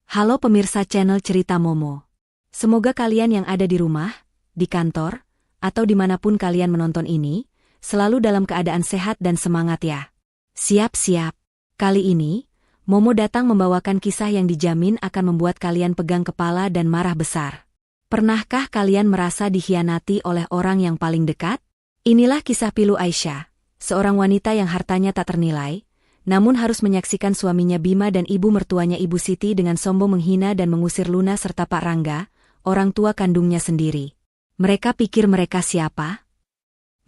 Halo pemirsa channel Cerita Momo. Semoga kalian yang ada di rumah, di kantor, atau dimanapun kalian menonton ini, selalu dalam keadaan sehat dan semangat ya. Siap-siap. Kali ini, Momo datang membawakan kisah yang dijamin akan membuat kalian pegang kepala dan marah besar. Pernahkah kalian merasa dikhianati oleh orang yang paling dekat? Inilah kisah pilu Aisyah, seorang wanita yang hartanya tak ternilai, namun harus menyaksikan suaminya Bima dan ibu mertuanya Ibu Siti dengan sombong menghina dan mengusir Luna serta Pak Rangga, orang tua kandungnya sendiri. Mereka pikir mereka siapa?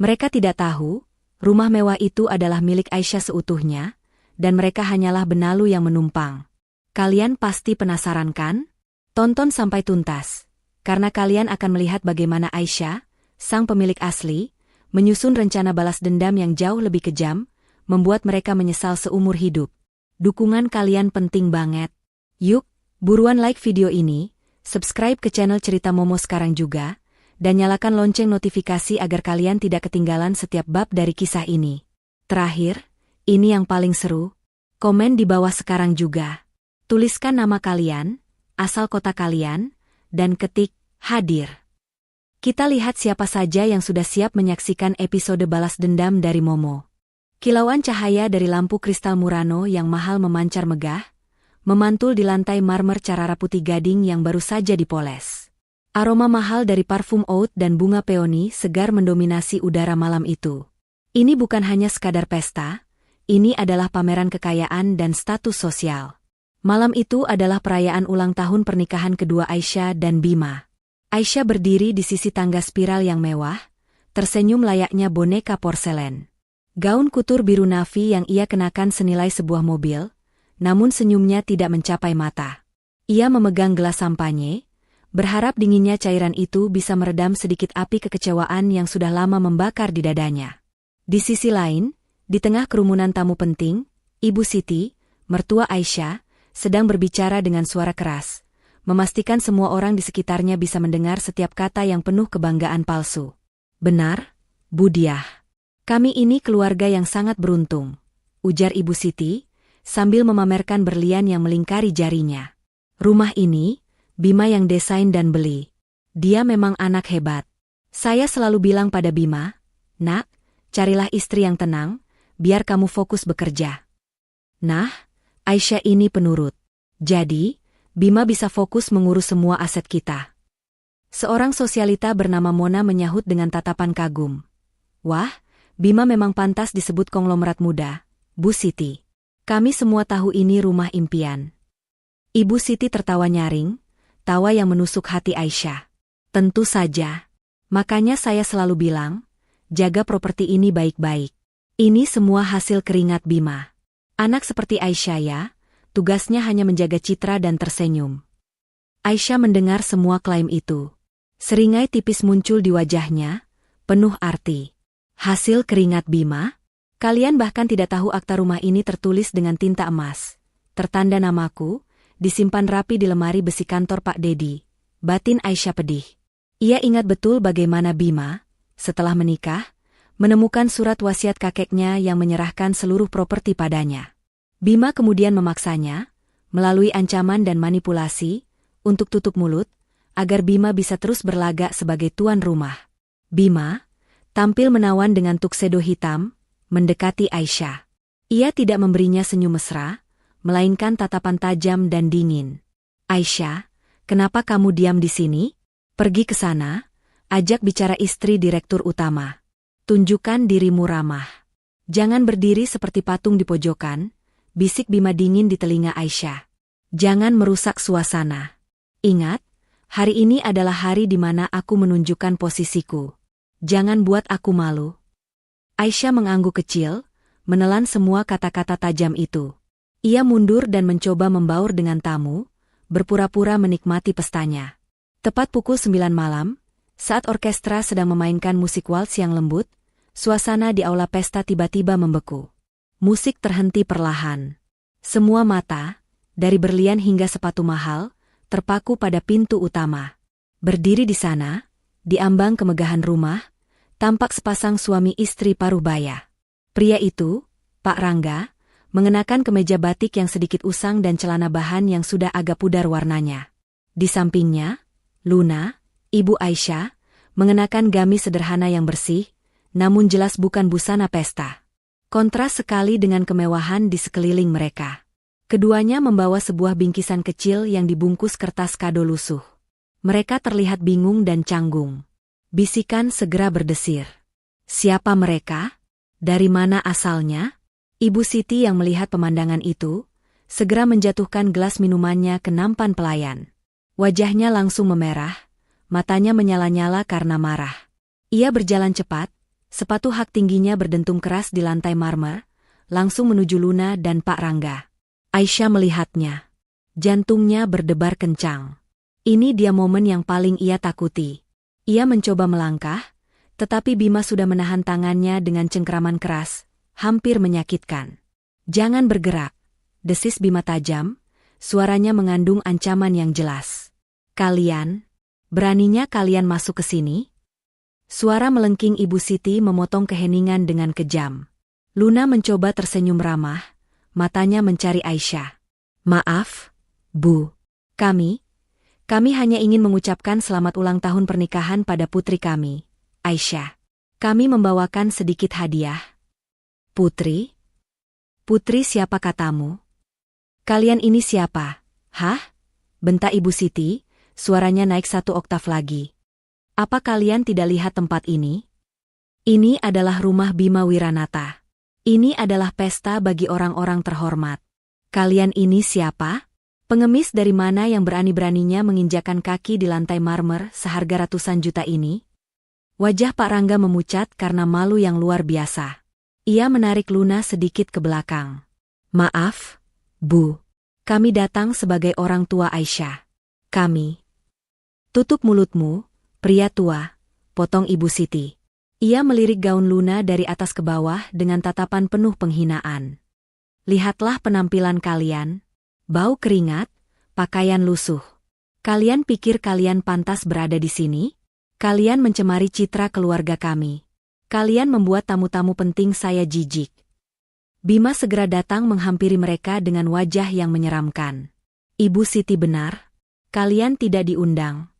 Mereka tidak tahu, rumah mewah itu adalah milik Aisyah seutuhnya, dan mereka hanyalah benalu yang menumpang. Kalian pasti penasaran kan? Tonton sampai tuntas, karena kalian akan melihat bagaimana Aisyah, sang pemilik asli, menyusun rencana balas dendam yang jauh lebih kejam, membuat mereka menyesal seumur hidup. Dukungan kalian penting banget. Yuk, buruan like video ini, subscribe ke channel Cerita Momo sekarang juga, dan nyalakan lonceng notifikasi agar kalian tidak ketinggalan setiap bab dari kisah ini. Terakhir, ini yang paling seru, komen di bawah sekarang juga. Tuliskan nama kalian, asal kota kalian, dan ketik, hadir. Kita lihat siapa saja yang sudah siap menyaksikan episode balas dendam dari Momo. Kilauan cahaya dari lampu kristal Murano yang mahal memancar megah, memantul di lantai marmer Carrara putih gading yang baru saja dipoles. Aroma mahal dari parfum oud dan bunga peony segar mendominasi udara malam itu. Ini bukan hanya sekadar pesta, ini adalah pameran kekayaan dan status sosial. Malam itu adalah perayaan ulang tahun pernikahan kedua Aisyah dan Bima. Aisyah berdiri di sisi tangga spiral yang mewah, tersenyum layaknya boneka porselen. Gaun kutur biru navy yang ia kenakan senilai sebuah mobil, namun senyumnya tidak mencapai mata. Ia memegang gelas sampanye, berharap dinginnya cairan itu bisa meredam sedikit api kekecewaan yang sudah lama membakar di dadanya. Di sisi lain, di tengah kerumunan tamu penting, Ibu Siti, mertua Aisyah, sedang berbicara dengan suara keras, memastikan semua orang di sekitarnya bisa mendengar setiap kata yang penuh kebanggaan palsu. Benar, Bu Diah. Kami ini keluarga yang sangat beruntung, ujar Ibu Siti, sambil memamerkan berlian yang melingkari jarinya. Rumah ini, Bima yang desain dan beli. Dia memang anak hebat. Saya selalu bilang pada Bima, "Nak, carilah istri yang tenang, biar kamu fokus bekerja." Nah, Aisyah ini penurut. Jadi, Bima bisa fokus mengurus semua aset kita. Seorang sosialita bernama Mona menyahut dengan tatapan kagum. Wah, Bima memang pantas disebut konglomerat muda, Bu Siti. Kami semua tahu ini rumah impian. Ibu Siti tertawa nyaring, tawa yang menusuk hati Aisyah. Tentu saja. Makanya saya selalu bilang, jaga properti ini baik-baik. Ini semua hasil keringat Bima. Anak seperti Aisyah ya, tugasnya hanya menjaga citra dan tersenyum. Aisyah mendengar semua klaim itu. Seringai tipis muncul di wajahnya, penuh arti. Hasil keringat Bima? Kalian bahkan tidak tahu akta rumah ini tertulis dengan tinta emas. Tertanda namaku, disimpan rapi di lemari besi kantor Pak Dedi. Batin Aisyah pedih. Ia ingat betul bagaimana Bima, setelah menikah, menemukan surat wasiat kakeknya yang menyerahkan seluruh properti padanya. Bima kemudian memaksanya, melalui ancaman dan manipulasi, untuk tutup mulut, agar Bima bisa terus berlagak sebagai tuan rumah. Bima tampil menawan dengan tuxedo hitam, mendekati Aisyah. Ia tidak memberinya senyum mesra, melainkan tatapan tajam dan dingin. Aisyah, kenapa kamu diam di sini? Pergi ke sana, ajak bicara istri direktur utama. Tunjukkan dirimu ramah. Jangan berdiri seperti patung di pojokan, bisik Bima dingin di telinga Aisyah. Jangan merusak suasana. Ingat, hari ini adalah hari di mana aku menunjukkan posisiku. Jangan buat aku malu. Aisyah mengangguk kecil, menelan semua kata-kata tajam itu. Ia mundur dan mencoba membaur dengan tamu, berpura-pura menikmati pestanya. Tepat pukul 9 malam, saat orkestra sedang memainkan musik waltz yang lembut, suasana di aula pesta tiba-tiba membeku. Musik terhenti perlahan. Semua mata, dari berlian hingga sepatu mahal, terpaku pada pintu utama. Berdiri di sana, di ambang kemegahan rumah, tampak sepasang suami istri paruh baya. Pria itu, Pak Rangga, mengenakan kemeja batik yang sedikit usang dan celana bahan yang sudah agak pudar warnanya. Di sampingnya, Luna, ibu Aisyah, mengenakan gamis sederhana yang bersih, namun jelas bukan busana pesta. Kontras sekali dengan kemewahan di sekeliling mereka. Keduanya membawa sebuah bingkisan kecil yang dibungkus kertas kado lusuh. Mereka terlihat bingung dan canggung. Bisikan segera berdesir. Siapa mereka? Dari mana asalnya? Ibu Siti yang melihat pemandangan itu, segera menjatuhkan gelas minumannya ke nampan pelayan. Wajahnya langsung memerah, matanya menyala-nyala karena marah. Ia berjalan cepat, sepatu hak tingginya berdentum keras di lantai marmer, langsung menuju Luna dan Pak Rangga. Aisyah melihatnya. Jantungnya berdebar kencang. Ini dia momen yang paling ia takuti. Ia mencoba melangkah, tetapi Bima sudah menahan tangannya dengan cengkeraman keras, hampir menyakitkan. "Jangan bergerak," desis Bima tajam, suaranya mengandung ancaman yang jelas. "Kalian, beraninya kalian masuk ke sini?" Suara melengking Ibu Siti memotong keheningan dengan kejam. Luna mencoba tersenyum ramah, matanya mencari Aisyah. "Maaf, Bu. Kami hanya ingin mengucapkan selamat ulang tahun pernikahan pada putri kami, Aisyah. Kami membawakan sedikit hadiah." "Putri? Putri siapa katamu? Kalian ini siapa?" "Hah?" bentak Ibu Siti, suaranya naik 1 oktav lagi. "Apa kalian tidak lihat tempat ini? Ini adalah rumah Bima Wiranata. Ini adalah pesta bagi orang-orang terhormat. Kalian ini siapa? Pengemis dari mana yang berani-beraninya menginjakan kaki di lantai marmer seharga ratusan juta ini?" Wajah Pak Rangga memucat karena malu yang luar biasa. Ia menarik Luna sedikit ke belakang. "Maaf, Bu. Kami datang sebagai orang tua Aisyah. Kami." "Tutup mulutmu, pria tua," potong Ibu Siti. Ia melirik gaun Luna dari atas ke bawah dengan tatapan penuh penghinaan. "Lihatlah penampilan kalian. Bau keringat, pakaian lusuh. Kalian pikir kalian pantas berada di sini? Kalian mencemari citra keluarga kami. Kalian membuat tamu-tamu penting saya jijik." Bima segera datang menghampiri mereka dengan wajah yang menyeramkan. "Ibu Siti benar. Kalian tidak diundang."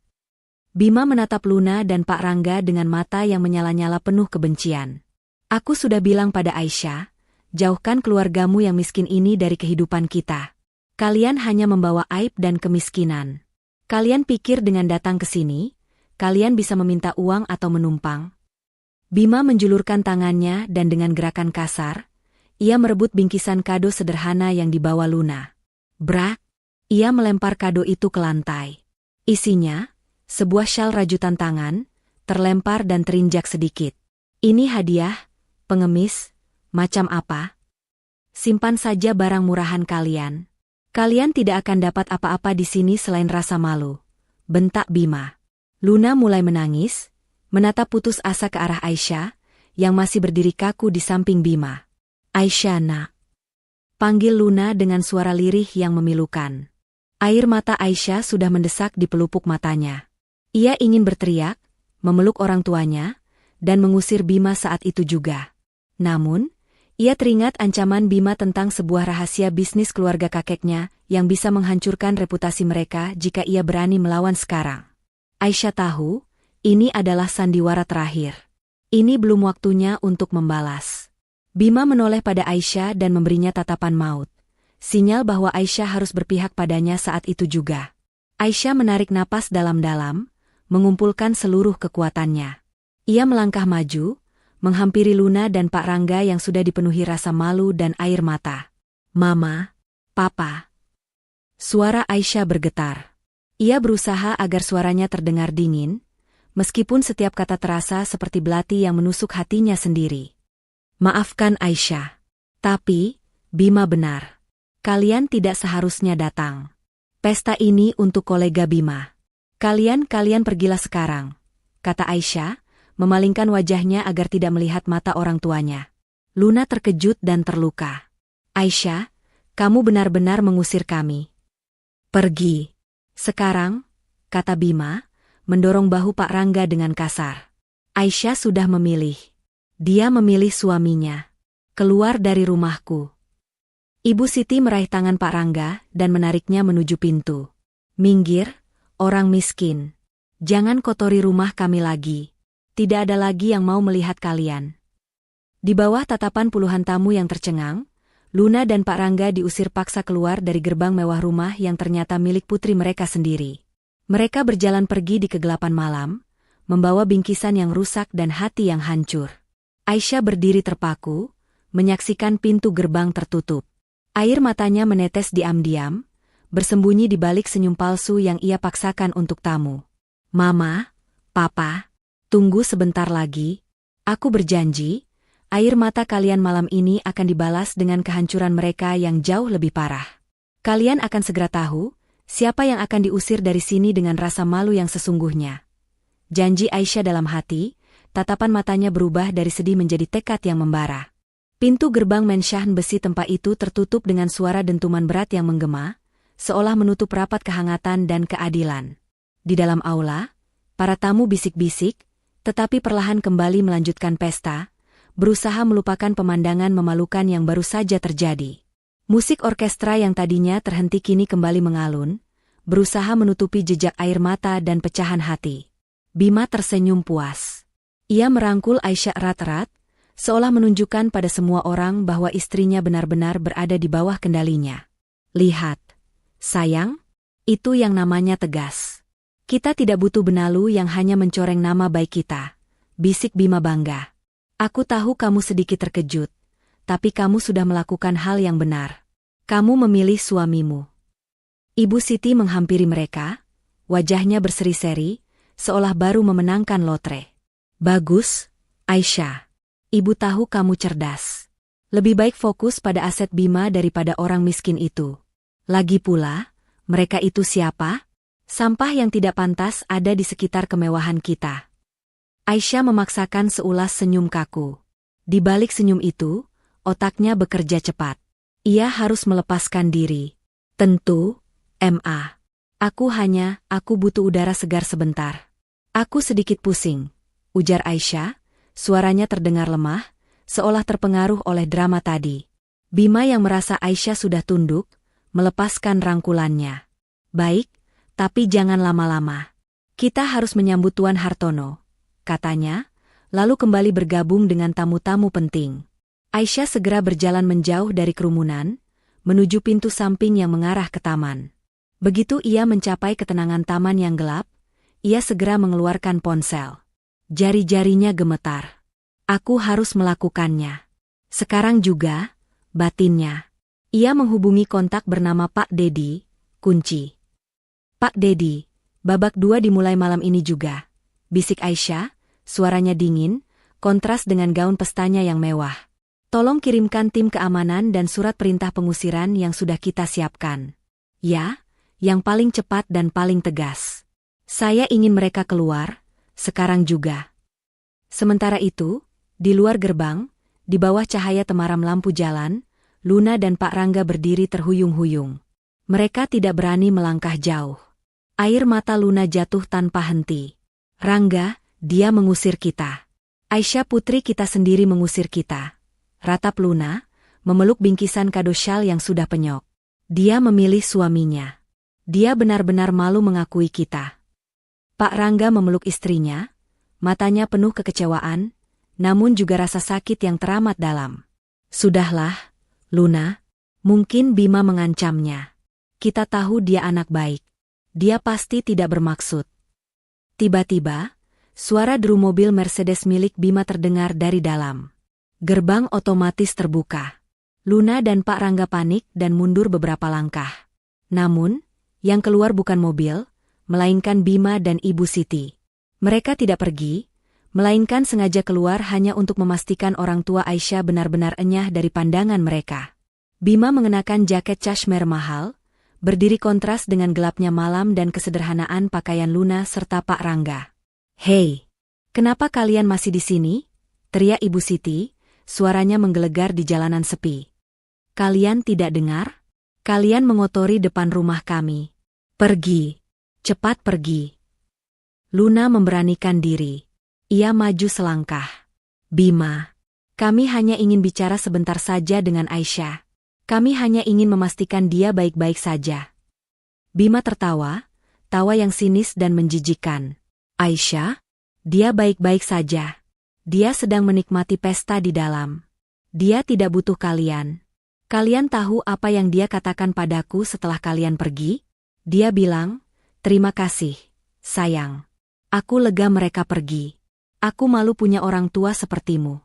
Bima menatap Luna dan Pak Rangga dengan mata yang menyala-nyala penuh kebencian. "Aku sudah bilang pada Aisyah, jauhkan keluargamu yang miskin ini dari kehidupan kita. Kalian hanya membawa aib dan kemiskinan. Kalian pikir dengan datang ke sini, kalian bisa meminta uang atau menumpang?" Bima menjulurkan tangannya dan dengan gerakan kasar, ia merebut bingkisan kado sederhana yang dibawa Luna. Brak! Ia melempar kado itu ke lantai. Isinya, sebuah syal rajutan tangan, terlempar dan terinjak sedikit. "Ini hadiah, pengemis, macam apa? Simpan saja barang murahan kalian. Kalian tidak akan dapat apa-apa di sini selain rasa malu," bentak Bima. Luna mulai menangis, menatap putus asa ke arah Aisyah, yang masih berdiri kaku di samping Bima. "Aisyah, nak," panggil Luna dengan suara lirih yang memilukan. Air mata Aisyah sudah mendesak di pelupuk matanya. Ia ingin berteriak, memeluk orang tuanya, dan mengusir Bima saat itu juga. Namun, ia teringat ancaman Bima tentang sebuah rahasia bisnis keluarga kakeknya yang bisa menghancurkan reputasi mereka jika ia berani melawan sekarang. Aisyah tahu, ini adalah sandiwara terakhir. Ini belum waktunya untuk membalas. Bima menoleh pada Aisyah dan memberinya tatapan maut. Sinyal bahwa Aisyah harus berpihak padanya saat itu juga. Aisyah menarik napas dalam-dalam, mengumpulkan seluruh kekuatannya. Ia melangkah maju, menghampiri Luna dan Pak Rangga yang sudah dipenuhi rasa malu dan air mata. "Mama, Papa." Suara Aisyah bergetar. Ia berusaha agar suaranya terdengar dingin, meskipun setiap kata terasa seperti belati yang menusuk hatinya sendiri. "Maafkan Aisyah. Tapi, Bima benar. Kalian tidak seharusnya datang. Pesta ini untuk kolega Bima. Kalian pergilah sekarang," kata Aisyah, memalingkan wajahnya agar tidak melihat mata orang tuanya. Luna terkejut dan terluka. "Aisyah, kamu benar-benar mengusir kami. Pergi sekarang," kata Bima, mendorong bahu Pak Rangga dengan kasar. Aisyah sudah memilih. Dia memilih suaminya. "Keluar dari rumahku." Ibu Siti meraih tangan Pak Rangga dan menariknya menuju pintu. Minggir, orang miskin. Jangan kotori rumah kami lagi. Tidak ada lagi yang mau melihat kalian. Di bawah tatapan puluhan tamu yang tercengang, Luna dan Pak Rangga diusir paksa keluar dari gerbang mewah rumah yang ternyata milik putri mereka sendiri. Mereka berjalan pergi di kegelapan malam, membawa bingkisan yang rusak dan hati yang hancur. Aisyah berdiri terpaku, menyaksikan pintu gerbang tertutup. Air matanya menetes diam-diam, bersembunyi di balik senyum palsu yang ia paksakan untuk tamu. Mama, Papa, tunggu sebentar lagi. Aku berjanji, air mata kalian malam ini akan dibalas dengan kehancuran mereka yang jauh lebih parah. Kalian akan segera tahu, siapa yang akan diusir dari sini dengan rasa malu yang sesungguhnya. Janji Aisyah dalam hati, tatapan matanya berubah dari sedih menjadi tekad yang membara. Pintu gerbang mensyahan besi tempat itu tertutup dengan suara dentuman berat yang menggema, seolah menutup rapat kehangatan dan keadilan. Di dalam aula, para tamu bisik-bisik, tetapi perlahan kembali melanjutkan pesta, berusaha melupakan pemandangan memalukan yang baru saja terjadi. Musik orkestra yang tadinya terhenti kini kembali mengalun, berusaha menutupi jejak air mata dan pecahan hati. Bima tersenyum puas. Ia merangkul Aisyah erat-erat, seolah menunjukkan pada semua orang bahwa istrinya benar-benar berada di bawah kendalinya. Lihat, sayang, itu yang namanya tegas. Kita tidak butuh benalu yang hanya mencoreng nama baik kita, bisik Bima bangga. Aku tahu kamu sedikit terkejut, tapi kamu sudah melakukan hal yang benar. Kamu memilih suamimu. Ibu Siti menghampiri mereka, wajahnya berseri-seri, seolah baru memenangkan lotre. Bagus, Aisyah. Ibu tahu kamu cerdas. Lebih baik fokus pada aset Bima daripada orang miskin itu. Lagi pula, mereka itu siapa? Sampah yang tidak pantas ada di sekitar kemewahan kita. Aisyah memaksakan seulas senyum kaku. Di balik senyum itu, otaknya bekerja cepat. Ia harus melepaskan diri. Tentu, Ma. Aku butuh udara segar sebentar. Aku sedikit pusing, ujar Aisyah, suaranya terdengar lemah, seolah terpengaruh oleh drama tadi. Bima yang merasa Aisyah sudah tunduk, melepaskan rangkulannya. Baik, tapi jangan lama-lama. Kita harus menyambut Tuan Hartono, katanya, lalu kembali bergabung dengan tamu-tamu penting. Aisyah segera berjalan menjauh dari kerumunan, menuju pintu samping yang mengarah ke taman. Begitu ia mencapai ketenangan taman yang gelap, ia segera mengeluarkan ponsel. Jari-jarinya gemetar. Aku harus melakukannya. Sekarang juga, batinnya. Ia menghubungi kontak bernama Pak Dedi, kunci. Pak Dedi, babak 2 dimulai malam ini juga. Bisik Aisyah, suaranya dingin, kontras dengan gaun pestanya yang mewah. Tolong kirimkan tim keamanan dan surat perintah pengusiran yang sudah kita siapkan. Ya, yang paling cepat dan paling tegas. Saya ingin mereka keluar, sekarang juga. Sementara itu, di luar gerbang, di bawah cahaya temaram lampu jalan, Luna dan Pak Rangga berdiri terhuyung-huyung. Mereka tidak berani melangkah jauh. Air mata Luna jatuh tanpa henti. Rangga, dia mengusir kita. Aisyah putri kita sendiri mengusir kita. Ratap Luna, memeluk bingkisan kado syal yang sudah penyok. Dia memilih suaminya. Dia benar-benar malu mengakui kita. Pak Rangga memeluk istrinya, matanya penuh kekecewaan, namun juga rasa sakit yang teramat dalam. Sudahlah, Luna, mungkin Bima mengancamnya. Kita tahu dia anak baik. Dia pasti tidak bermaksud. Tiba-tiba, suara deru mobil Mercedes milik Bima terdengar dari dalam. Gerbang otomatis terbuka. Luna dan Pak Rangga panik dan mundur beberapa langkah. Namun, yang keluar bukan mobil, melainkan Bima dan Ibu Siti. Mereka tidak pergi, melainkan sengaja keluar hanya untuk memastikan orang tua Aisyah benar-benar enyah dari pandangan mereka. Bima mengenakan jaket cashmere mahal, berdiri kontras dengan gelapnya malam dan kesederhanaan pakaian Luna serta Pak Rangga. Hei, kenapa kalian masih di sini? Teriak Ibu Siti, suaranya menggelegar di jalanan sepi. Kalian tidak dengar? Kalian mengotori depan rumah kami. Pergi, cepat pergi. Luna memberanikan diri. Ia maju selangkah. Bima, kami hanya ingin bicara sebentar saja dengan Aisyah. Kami hanya ingin memastikan dia baik-baik saja. Bima tertawa, tawa yang sinis dan menjijikkan. Aisyah? Dia baik-baik saja. Dia sedang menikmati pesta di dalam. Dia tidak butuh kalian. Kalian tahu apa yang dia katakan padaku setelah kalian pergi? Dia bilang, terima kasih, sayang. Aku lega mereka pergi. Aku malu punya orang tua sepertimu.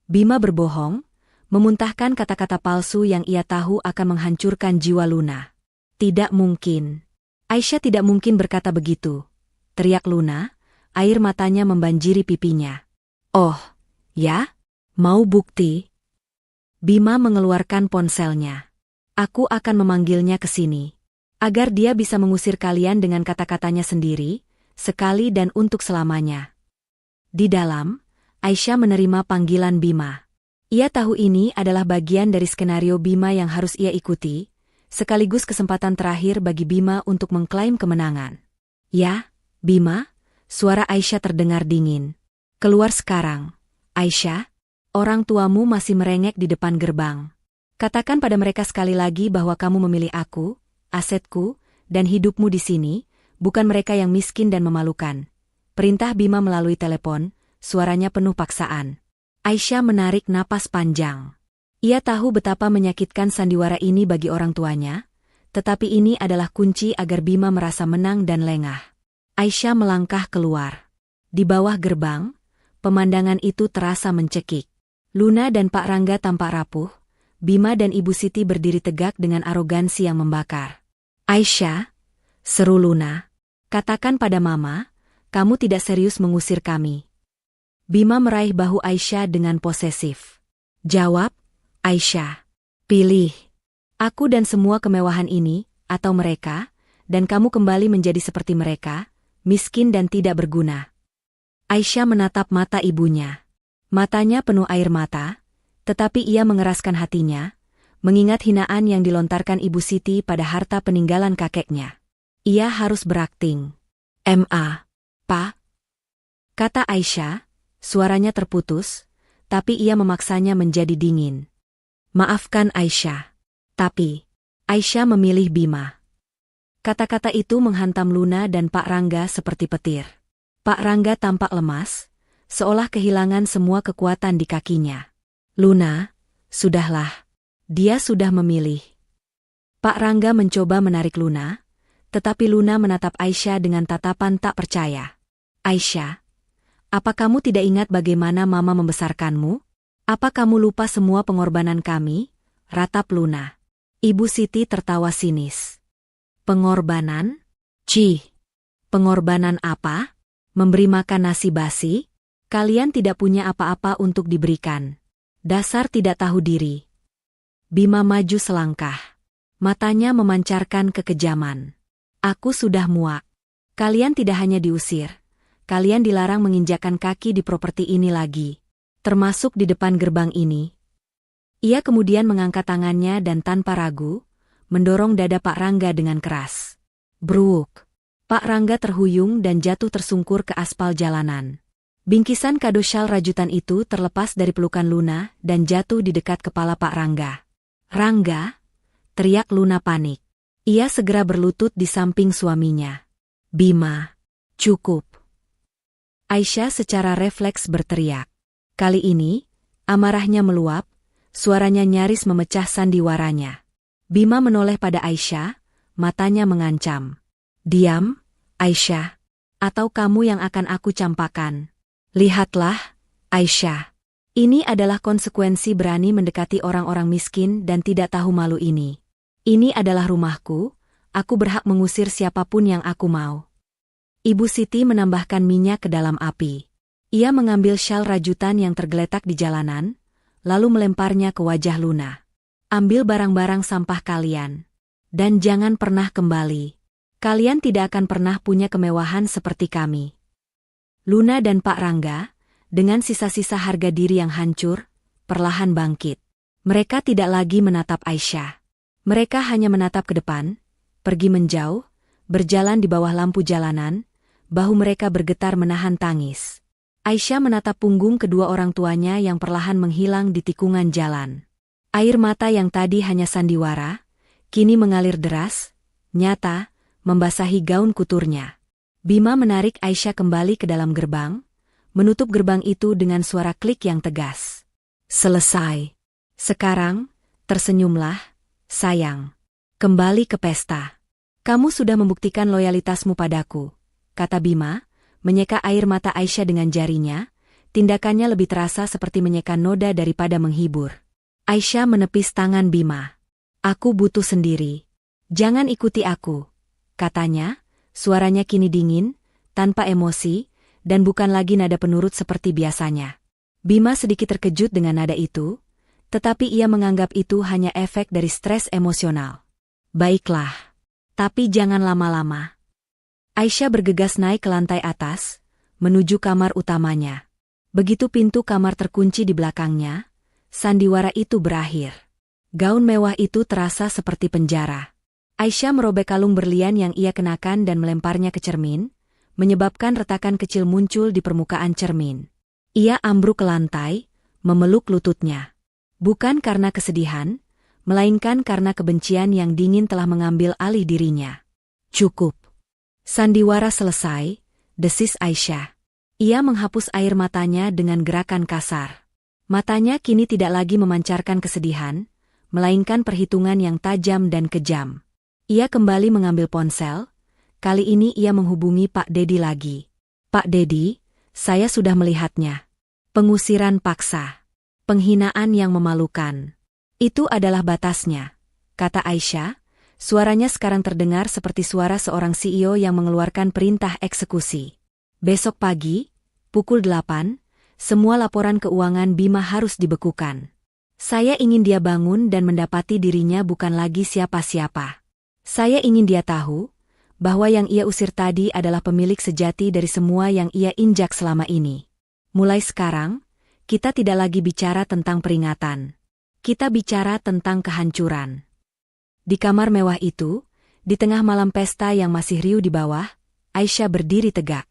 Bima berbohong, memuntahkan kata-kata palsu yang ia tahu akan menghancurkan jiwa Luna. Tidak mungkin. Aisyah tidak mungkin berkata begitu. Teriak Luna, air matanya membanjiri pipinya. Oh, ya? Mau bukti? Bima mengeluarkan ponselnya. Aku akan memanggilnya ke sini. Agar dia bisa mengusir kalian dengan kata-katanya sendiri, sekali dan untuk selamanya. Di dalam, Aisyah menerima panggilan Bima. Ia tahu ini adalah bagian dari skenario Bima yang harus ia ikuti, sekaligus kesempatan terakhir bagi Bima untuk mengklaim kemenangan. Ya, Bima, suara Aisyah terdengar dingin. Keluar sekarang. Aisyah, orang tuamu masih merengek di depan gerbang. Katakan pada mereka sekali lagi bahwa kamu memilih aku, asetku, dan hidupmu di sini, bukan mereka yang miskin dan memalukan. Perintah Bima melalui telepon, suaranya penuh paksaan. Aisyah menarik napas panjang. Ia tahu betapa menyakitkan sandiwara ini bagi orang tuanya, tetapi ini adalah kunci agar Bima merasa menang dan lengah. Aisyah melangkah keluar. Di bawah gerbang, pemandangan itu terasa mencekik. Luna dan Pak Rangga tampak rapuh, Bima dan Ibu Siti berdiri tegak dengan arogansi yang membakar. Aisyah, seru Luna, katakan pada Mama, kamu tidak serius mengusir kami. Bima meraih bahu Aisyah dengan posesif. Jawab, Aisyah. Pilih. Aku dan semua kemewahan ini, atau mereka, dan kamu kembali menjadi seperti mereka, miskin dan tidak berguna. Aisyah menatap mata ibunya. Matanya penuh air mata, tetapi ia mengeraskan hatinya, mengingat hinaan yang dilontarkan Ibu Siti pada harta peninggalan kakeknya. Ia harus berakting. Ma. Pak, kata Aisyah, suaranya terputus, tapi ia memaksanya menjadi dingin. Maafkan Aisyah. Tapi, Aisyah memilih Bima. Kata-kata itu menghantam Luna dan Pak Rangga seperti petir. Pak Rangga tampak lemas, seolah kehilangan semua kekuatan di kakinya. Luna, sudahlah. Dia sudah memilih. Pak Rangga mencoba menarik Luna, tetapi Luna menatap Aisyah dengan tatapan tak percaya. Aisyah, apa kamu tidak ingat bagaimana Mama membesarkanmu? Apa kamu lupa semua pengorbanan kami? Ratap Luna. Ibu Siti tertawa sinis. Pengorbanan? Cih. Pengorbanan apa? Memberi makan nasi basi? Kalian tidak punya apa-apa untuk diberikan. Dasar tidak tahu diri. Bima maju selangkah. Matanya memancarkan kekejaman. Aku sudah muak. Kalian tidak hanya diusir. Kalian dilarang menginjakkan kaki di properti ini lagi. Termasuk di depan gerbang ini. Ia kemudian mengangkat tangannya dan tanpa ragu, mendorong dada Pak Rangga dengan keras. Bruk. Pak Rangga terhuyung dan jatuh tersungkur ke aspal jalanan. Bingkisan kado syal rajutan itu terlepas dari pelukan Luna dan jatuh di dekat kepala Pak Rangga. Rangga, teriak Luna panik. Ia segera berlutut di samping suaminya. Bima, cukup. Aisyah secara refleks berteriak. Kali ini, amarahnya meluap, suaranya nyaris memecah sandiwaranya. Bima menoleh pada Aisyah, matanya mengancam. Diam, Aisyah, atau kamu yang akan aku campakan. Lihatlah, Aisyah. Ini adalah konsekuensi berani mendekati orang-orang miskin dan tidak tahu malu ini. Ini adalah rumahku, aku berhak mengusir siapapun yang aku mau. Ibu Siti menambahkan minyak ke dalam api. Ia mengambil syal rajutan yang tergeletak di jalanan, lalu melemparnya ke wajah Luna. Ambil barang-barang sampah kalian. Dan jangan pernah kembali. Kalian tidak akan pernah punya kemewahan seperti kami. Luna dan Pak Rangga, dengan sisa-sisa harga diri yang hancur, perlahan bangkit. Mereka tidak lagi menatap Aisyah. Mereka hanya menatap ke depan, pergi menjauh, berjalan di bawah lampu jalanan, bahu mereka bergetar menahan tangis. Aisyah menatap punggung kedua orang tuanya yang perlahan menghilang di tikungan jalan. Air mata yang tadi hanya sandiwara, kini mengalir deras, nyata, membasahi gaun kuturnya. Bima menarik Aisyah kembali ke dalam gerbang, menutup gerbang itu dengan suara klik yang tegas. Selesai. Sekarang, tersenyumlah, sayang. Kembali ke pesta. Kamu sudah membuktikan loyalitasmu padaku, kata Bima, menyeka air mata Aisyah dengan jarinya, tindakannya lebih terasa seperti menyeka noda daripada menghibur. Aisyah menepis tangan Bima. Aku butuh sendiri. Jangan ikuti aku, katanya, suaranya kini dingin, tanpa emosi, dan bukan lagi nada penurut seperti biasanya. Bima sedikit terkejut dengan nada itu, tetapi ia menganggap itu hanya efek dari stres emosional. Baiklah. Tapi jangan lama-lama. Aisyah bergegas naik ke lantai atas, menuju kamar utamanya. Begitu pintu kamar terkunci di belakangnya, sandiwara itu berakhir. Gaun mewah itu terasa seperti penjara. Aisyah merobek kalung berlian yang ia kenakan dan melemparnya ke cermin, menyebabkan retakan kecil muncul di permukaan cermin. Ia ambruk ke lantai, memeluk lututnya. Bukan karena kesedihan, melainkan karena kebencian yang dingin telah mengambil alih dirinya. Cukup. Sandiwara selesai, desis Aisyah. Ia menghapus air matanya dengan gerakan kasar. Matanya kini tidak lagi memancarkan kesedihan, melainkan perhitungan yang tajam dan kejam. Ia kembali mengambil ponsel, kali ini ia menghubungi Pak Dedi lagi. Pak Dedi, saya sudah melihatnya. Pengusiran paksa. Penghinaan yang memalukan. Itu adalah batasnya, kata Aisyah, suaranya sekarang terdengar seperti suara seorang CEO yang mengeluarkan perintah eksekusi. Besok pagi, pukul 8, semua laporan keuangan Bima harus dibekukan. Saya ingin dia bangun dan mendapati dirinya bukan lagi siapa-siapa. Saya ingin dia tahu bahwa yang ia usir tadi adalah pemilik sejati dari semua yang ia injak selama ini. Mulai sekarang, kita tidak lagi bicara tentang peringatan. Kita bicara tentang kehancuran. Di kamar mewah itu, di tengah malam pesta yang masih riuh di bawah, Aisyah berdiri tegak.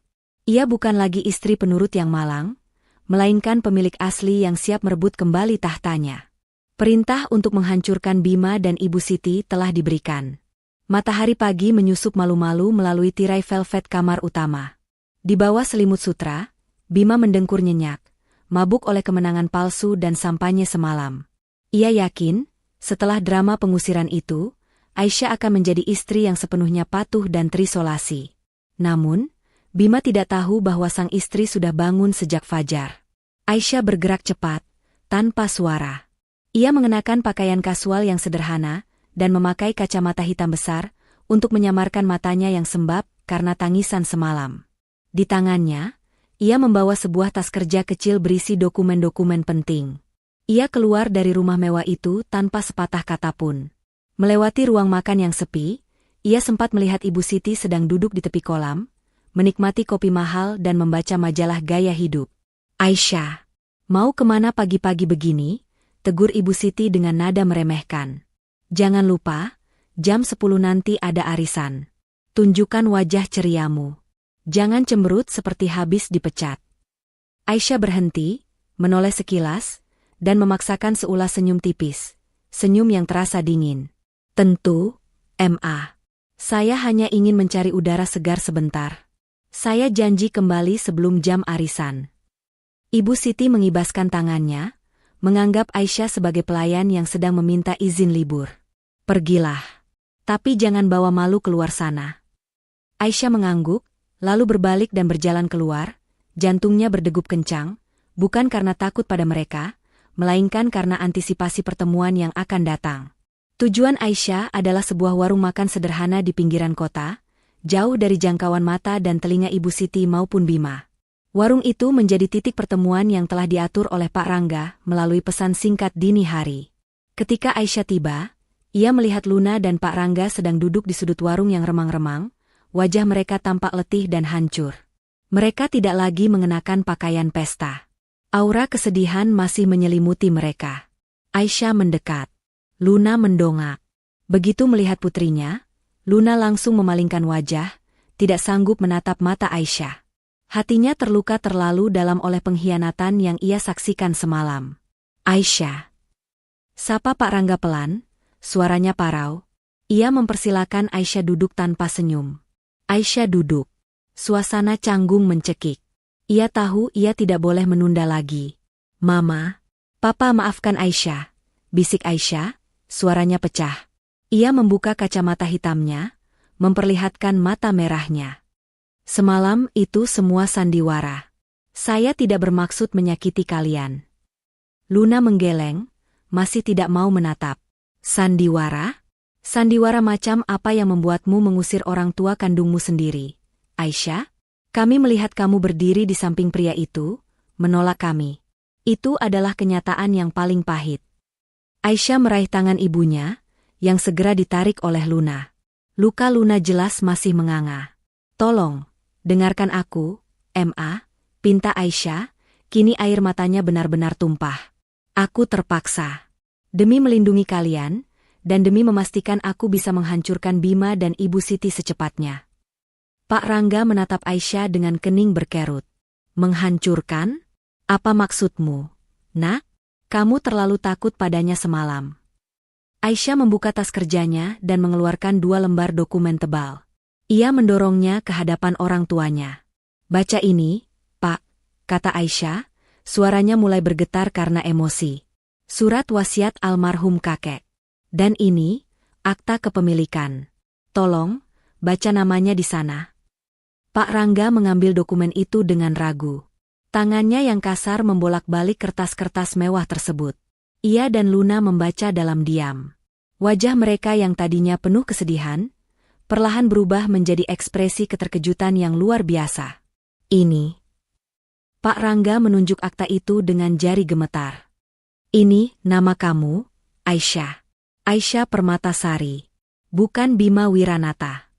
Ia bukan lagi istri penurut yang malang, melainkan pemilik asli yang siap merebut kembali tahtanya. Perintah untuk menghancurkan Bima dan Ibu Siti telah diberikan. Matahari pagi menyusup malu-malu melalui tirai velvet kamar utama. Di bawah selimut sutra, Bima mendengkur nyenyak, mabuk oleh kemenangan palsu dan sampanye semalam. Ia yakin, setelah drama pengusiran itu, Aisyah akan menjadi istri yang sepenuhnya patuh dan terisolasi. Namun, Bima tidak tahu bahwa sang istri sudah bangun sejak fajar. Aisyah bergerak cepat, tanpa suara. Ia mengenakan pakaian kasual yang sederhana, dan memakai kacamata hitam besar, untuk menyamarkan matanya yang sembab karena tangisan semalam. Di tangannya, ia membawa sebuah tas kerja kecil berisi dokumen-dokumen penting. Ia keluar dari rumah mewah itu tanpa sepatah kata pun. Melewati ruang makan yang sepi, ia sempat melihat Ibu Siti sedang duduk di tepi kolam, menikmati kopi mahal dan membaca majalah gaya hidup. Aisyah, mau kemana pagi-pagi begini? Tegur Ibu Siti dengan nada meremehkan. Jangan lupa, jam 10 nanti ada arisan. Tunjukkan wajah ceriamu. Jangan cemberut seperti habis dipecat. Aisyah berhenti, menoleh sekilas, dan memaksakan seulas senyum tipis. Senyum yang terasa dingin. Tentu, Ma. Saya hanya ingin mencari udara segar sebentar. Saya janji kembali sebelum jam arisan. Ibu Siti mengibaskan tangannya, menganggap Aisyah sebagai pelayan yang sedang meminta izin libur. Pergilah. Tapi jangan bawa malu keluar sana. Aisyah mengangguk, lalu berbalik dan berjalan keluar, jantungnya berdegup kencang, bukan karena takut pada mereka, melainkan karena antisipasi pertemuan yang akan datang. Tujuan Aisyah adalah sebuah warung makan sederhana di pinggiran kota, jauh dari jangkauan mata dan telinga Ibu Siti maupun Bima. Warung itu menjadi titik pertemuan yang telah diatur oleh Pak Rangga melalui pesan singkat dini hari. Ketika Aisyah tiba, ia melihat Luna dan Pak Rangga sedang duduk di sudut warung yang remang-remang, wajah mereka tampak letih dan hancur. Mereka tidak lagi mengenakan pakaian pesta. Aura kesedihan masih menyelimuti mereka. Aisyah mendekat. Luna mendongak. Begitu melihat putrinya, Luna langsung memalingkan wajah, tidak sanggup menatap mata Aisyah. Hatinya terluka terlalu dalam oleh pengkhianatan yang ia saksikan semalam. Aisyah. Sapa Pak Rangga pelan, suaranya parau. Ia mempersilakan Aisyah duduk tanpa senyum. Aisyah duduk. Suasana canggung mencekik. Ia tahu ia tidak boleh menunda lagi. Mama, Papa maafkan Aisyah. Bisik Aisyah, suaranya pecah. Ia membuka kacamata hitamnya, memperlihatkan mata merahnya. Semalam itu semua sandiwara. Saya tidak bermaksud menyakiti kalian. Luna menggeleng, masih tidak mau menatap. Sandiwara? Sandiwara macam apa yang membuatmu mengusir orang tua kandungmu sendiri? Aisyah, kami melihat kamu berdiri di samping pria itu, menolak kami. Itu adalah kenyataan yang paling pahit. Aisyah meraih tangan ibunya, yang segera ditarik oleh Luna. Luka Luna jelas masih menganga. Tolong, dengarkan aku, Ma, pinta Aisyah, kini air matanya benar-benar tumpah. Aku terpaksa. Demi melindungi kalian, dan demi memastikan aku bisa menghancurkan Bima dan Ibu Siti secepatnya. Pak Rangga menatap Aisyah dengan kening berkerut. Menghancurkan? Apa maksudmu? Nak, kamu terlalu takut padanya semalam. Aisyah membuka tas kerjanya dan mengeluarkan 2 lembar dokumen tebal. Ia mendorongnya ke hadapan orang tuanya. Baca ini, Pak, kata Aisyah, suaranya mulai bergetar karena emosi. Surat wasiat almarhum kakek. Dan ini, akta kepemilikan. Tolong, baca namanya di sana. Pak Rangga mengambil dokumen itu dengan ragu. Tangannya yang kasar membolak-balik kertas-kertas mewah tersebut. Ia dan Luna membaca dalam diam. Wajah mereka yang tadinya penuh kesedihan, perlahan berubah menjadi ekspresi keterkejutan yang luar biasa. Ini. Pak Rangga menunjuk akta itu dengan jari gemetar. Ini, nama kamu, Aisyah. Aisyah Permatasari. Bukan Bima Wiranata.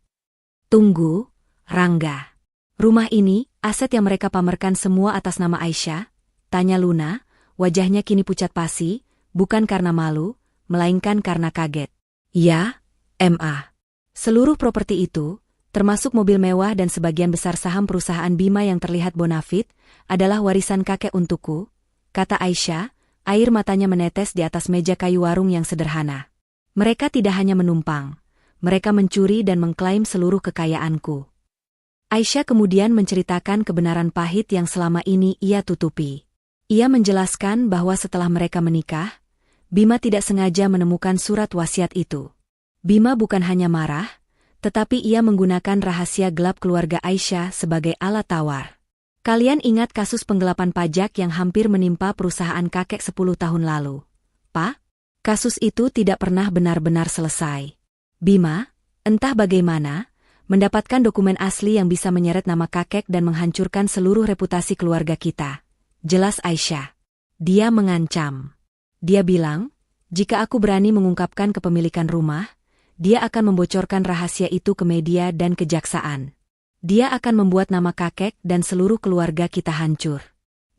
Tunggu, Rangga. Rumah ini, aset yang mereka pamerkan semua atas nama Aisyah? Tanya Luna, wajahnya kini pucat pasi, bukan karena malu, melainkan karena kaget. Ya, Ma. Seluruh properti itu, termasuk mobil mewah dan sebagian besar saham perusahaan Bima yang terlihat bonafit, adalah warisan kakek untukku, kata Aisyah, air matanya menetes di atas meja kayu warung yang sederhana. Mereka tidak hanya menumpang, mereka mencuri dan mengklaim seluruh kekayaanku. Aisyah kemudian menceritakan kebenaran pahit yang selama ini ia tutupi. Ia menjelaskan bahwa setelah mereka menikah, Bima tidak sengaja menemukan surat wasiat itu. Bima bukan hanya marah, tetapi ia menggunakan rahasia gelap keluarga Aisyah sebagai alat tawar. Kalian ingat kasus penggelapan pajak yang hampir menimpa perusahaan kakek 10 tahun lalu? Pak? Kasus itu tidak pernah benar-benar selesai. Bima, entah bagaimana, mendapatkan dokumen asli yang bisa menyeret nama kakek dan menghancurkan seluruh reputasi keluarga kita. Jelas Aisyah. Dia mengancam. Dia bilang, jika aku berani mengungkapkan kepemilikan rumah, dia akan membocorkan rahasia itu ke media dan kejaksaan. Dia akan membuat nama kakek dan seluruh keluarga kita hancur.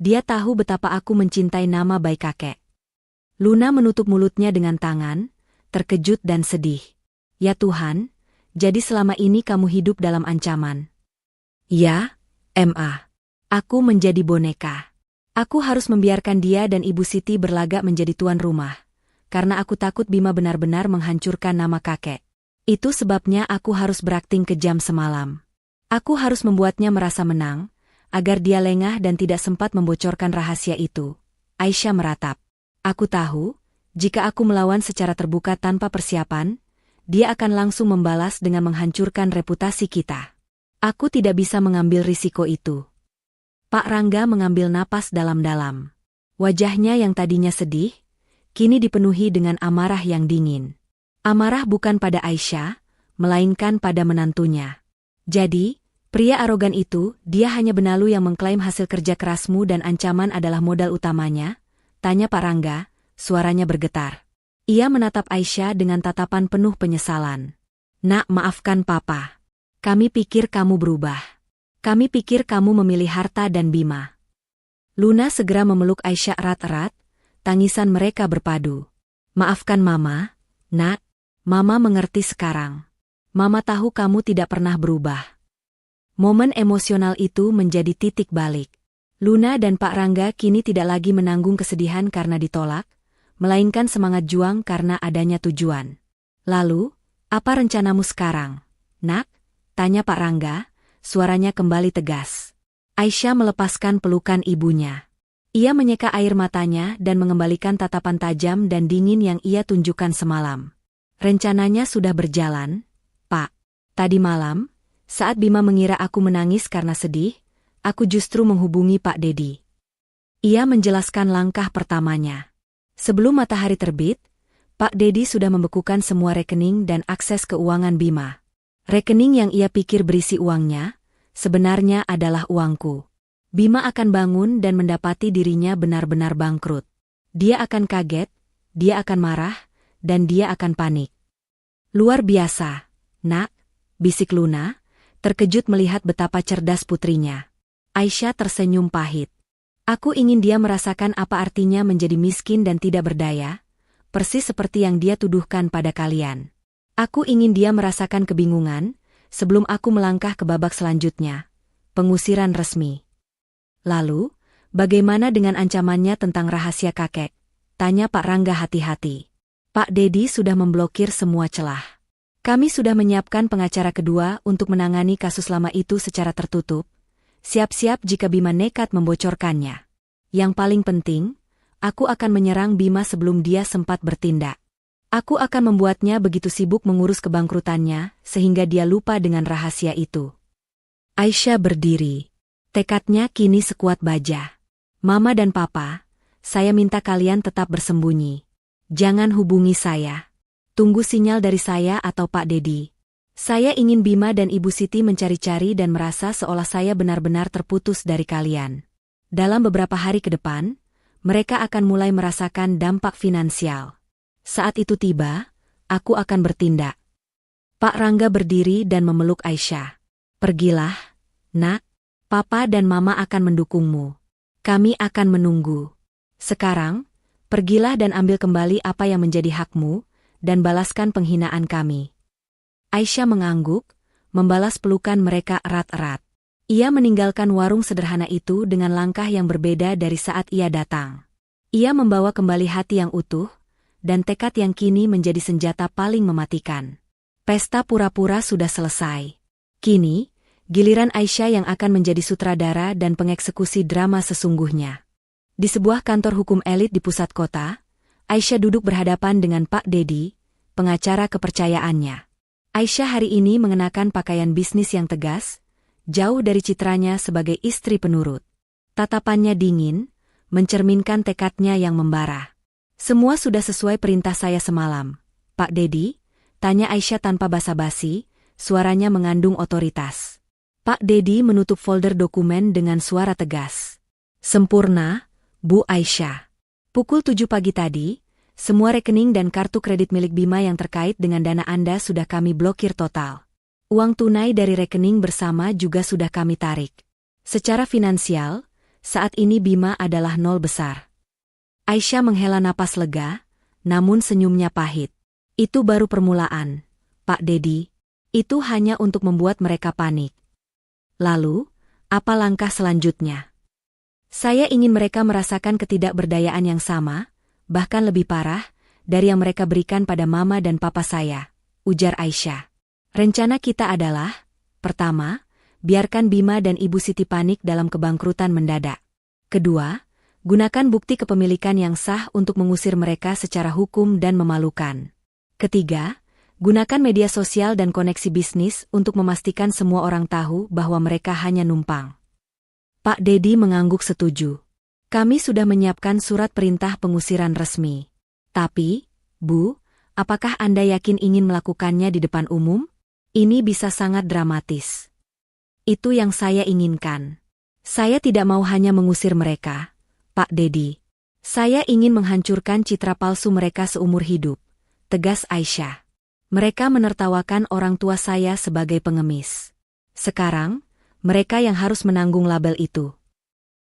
Dia tahu betapa aku mencintai nama baik kakek. Luna menutup mulutnya dengan tangan, terkejut dan sedih. Ya Tuhan, jadi selama ini kamu hidup dalam ancaman. Ya, Ma. Aku menjadi boneka. Aku harus membiarkan dia dan Ibu Siti berlagak menjadi tuan rumah, karena aku takut Bima benar-benar menghancurkan nama kakek. Itu sebabnya aku harus berakting kejam semalam. Aku harus membuatnya merasa menang, agar dia lengah dan tidak sempat membocorkan rahasia itu. Aisyah meratap. Aku tahu, jika aku melawan secara terbuka tanpa persiapan, dia akan langsung membalas dengan menghancurkan reputasi kita. Aku tidak bisa mengambil risiko itu. Pak Rangga mengambil napas dalam-dalam. Wajahnya yang tadinya sedih, kini dipenuhi dengan amarah yang dingin. Amarah bukan pada Aisyah, melainkan pada menantunya. Jadi, pria arogan itu, dia hanya benalu yang mengklaim hasil kerja kerasmu dan ancaman adalah modal utamanya? Tanya Pak Rangga, suaranya bergetar. Ia menatap Aisyah dengan tatapan penuh penyesalan. Nak, maafkan Papa. Kami pikir kamu berubah. Kami pikir kamu memilih harta dan Bima. Luna segera memeluk Aisyah erat-erat, tangisan mereka berpadu. Maafkan Mama, Nak. Mama mengerti sekarang. Mama tahu kamu tidak pernah berubah. Momen emosional itu menjadi titik balik. Luna dan Pak Rangga kini tidak lagi menanggung kesedihan karena ditolak. melainkan semangat juang karena adanya tujuan. Lalu, apa rencanamu sekarang, Nak? Tanya Pak Rangga, suaranya kembali tegas. Aisyah melepaskan pelukan ibunya. Ia menyeka air matanya dan mengembalikan tatapan tajam dan dingin yang ia tunjukkan semalam. Rencananya sudah berjalan, Pak. Tadi malam, saat Bima mengira aku menangis karena sedih, aku justru menghubungi Pak Dedi. Ia menjelaskan langkah pertamanya. Sebelum matahari terbit, Pak Dedi sudah membekukan semua rekening dan akses keuangan Bima. Rekening yang ia pikir berisi uangnya, sebenarnya adalah uangku. Bima akan bangun dan mendapati dirinya benar-benar bangkrut. Dia akan kaget, dia akan marah, dan dia akan panik. Luar biasa, Nak, bisik Luna, terkejut melihat betapa cerdas putrinya. Aisyah tersenyum pahit. Aku ingin dia merasakan apa artinya menjadi miskin dan tidak berdaya, persis seperti yang dia tuduhkan pada kalian. Aku ingin dia merasakan kebingungan, sebelum aku melangkah ke babak selanjutnya, pengusiran resmi. Lalu, bagaimana dengan ancamannya tentang rahasia kakek? Tanya Pak Rangga hati-hati. Pak Dedi sudah memblokir semua celah. Kami sudah menyiapkan pengacara kedua untuk menangani kasus lama itu secara tertutup. Siap-siap jika Bima nekat membocorkannya. Yang paling penting, aku akan menyerang Bima sebelum dia sempat bertindak. Aku akan membuatnya begitu sibuk mengurus kebangkrutannya, sehingga dia lupa dengan rahasia itu. Aisyah berdiri. Tekadnya kini sekuat baja. Mama dan Papa, saya minta kalian tetap bersembunyi. Jangan hubungi saya. Tunggu sinyal dari saya atau Pak Dedi. Saya ingin Bima dan Ibu Siti mencari-cari dan merasa seolah saya benar-benar terputus dari kalian. Dalam beberapa hari ke depan, mereka akan mulai merasakan dampak finansial. Saat itu tiba, aku akan bertindak. Pak Rangga berdiri dan memeluk Aisyah. Pergilah, Nak. Papa dan Mama akan mendukungmu. Kami akan menunggu. Sekarang, pergilah dan ambil kembali apa yang menjadi hakmu, dan balaskan penghinaan kami. Aisyah mengangguk, membalas pelukan mereka erat-erat. Ia meninggalkan warung sederhana itu dengan langkah yang berbeda dari saat ia datang. Ia membawa kembali hati yang utuh, dan tekad yang kini menjadi senjata paling mematikan. Pesta pura-pura sudah selesai. Kini, giliran Aisyah yang akan menjadi sutradara dan pengeksekusi drama sesungguhnya. Di sebuah kantor hukum elit di pusat kota, Aisyah duduk berhadapan dengan Pak Dedi, pengacara kepercayaannya. Aisyah hari ini mengenakan pakaian bisnis yang tegas, jauh dari citranya sebagai istri penurut. Tatapannya dingin, mencerminkan tekadnya yang membara. Semua sudah sesuai perintah saya semalam, Pak Dedi, tanya Aisyah tanpa basa-basi, suaranya mengandung otoritas. Pak Dedi menutup folder dokumen dengan suara tegas. Sempurna, Bu Aisyah. Pukul 7 pagi tadi, semua rekening dan kartu kredit milik Bima yang terkait dengan dana Anda sudah kami blokir total. Uang tunai dari rekening bersama juga sudah kami tarik. Secara finansial, saat ini Bima adalah nol besar. Aisyah menghela napas lega, namun senyumnya pahit. Itu baru permulaan, Pak Dedi. Itu hanya untuk membuat mereka panik. Lalu, apa langkah selanjutnya? Saya ingin mereka merasakan ketidakberdayaan yang sama, bahkan lebih parah, dari yang mereka berikan pada Mama dan Papa saya, ujar Aisyah. Rencana kita adalah, pertama, biarkan Bima dan Ibu Siti panik dalam kebangkrutan mendadak. Kedua, gunakan bukti kepemilikan yang sah untuk mengusir mereka secara hukum dan memalukan. Ketiga, gunakan media sosial dan koneksi bisnis untuk memastikan semua orang tahu bahwa mereka hanya numpang. Pak Dedi mengangguk setuju. Kami sudah menyiapkan surat perintah pengusiran resmi. Tapi, Bu, apakah Anda yakin ingin melakukannya di depan umum? Ini bisa sangat dramatis. Itu yang saya inginkan. Saya tidak mau hanya mengusir mereka, Pak Dedi. Saya ingin menghancurkan citra palsu mereka seumur hidup, tegas Aisyah. Mereka menertawakan orang tua saya sebagai pengemis. Sekarang, mereka yang harus menanggung label itu.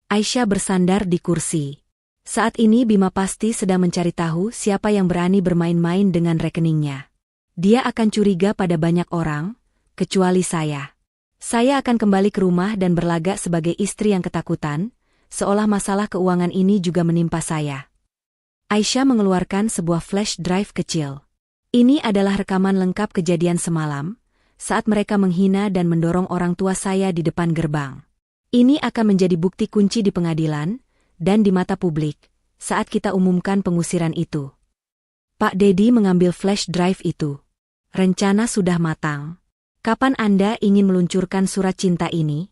Aisyah bersandar di kursi. Saat ini Bima pasti sedang mencari tahu siapa yang berani bermain-main dengan rekeningnya. Dia akan curiga pada banyak orang, kecuali saya. Saya akan kembali ke rumah dan berlagak sebagai istri yang ketakutan, seolah masalah keuangan ini juga menimpa saya. Aisyah mengeluarkan sebuah flash drive kecil. Ini adalah rekaman lengkap kejadian semalam, saat mereka menghina dan mendorong orang tua saya di depan gerbang. Ini akan menjadi bukti kunci di pengadilan, dan di mata publik, saat kita umumkan pengusiran itu. Pak Dedi mengambil flash drive itu. Rencana sudah matang. Kapan Anda ingin meluncurkan surat cinta ini?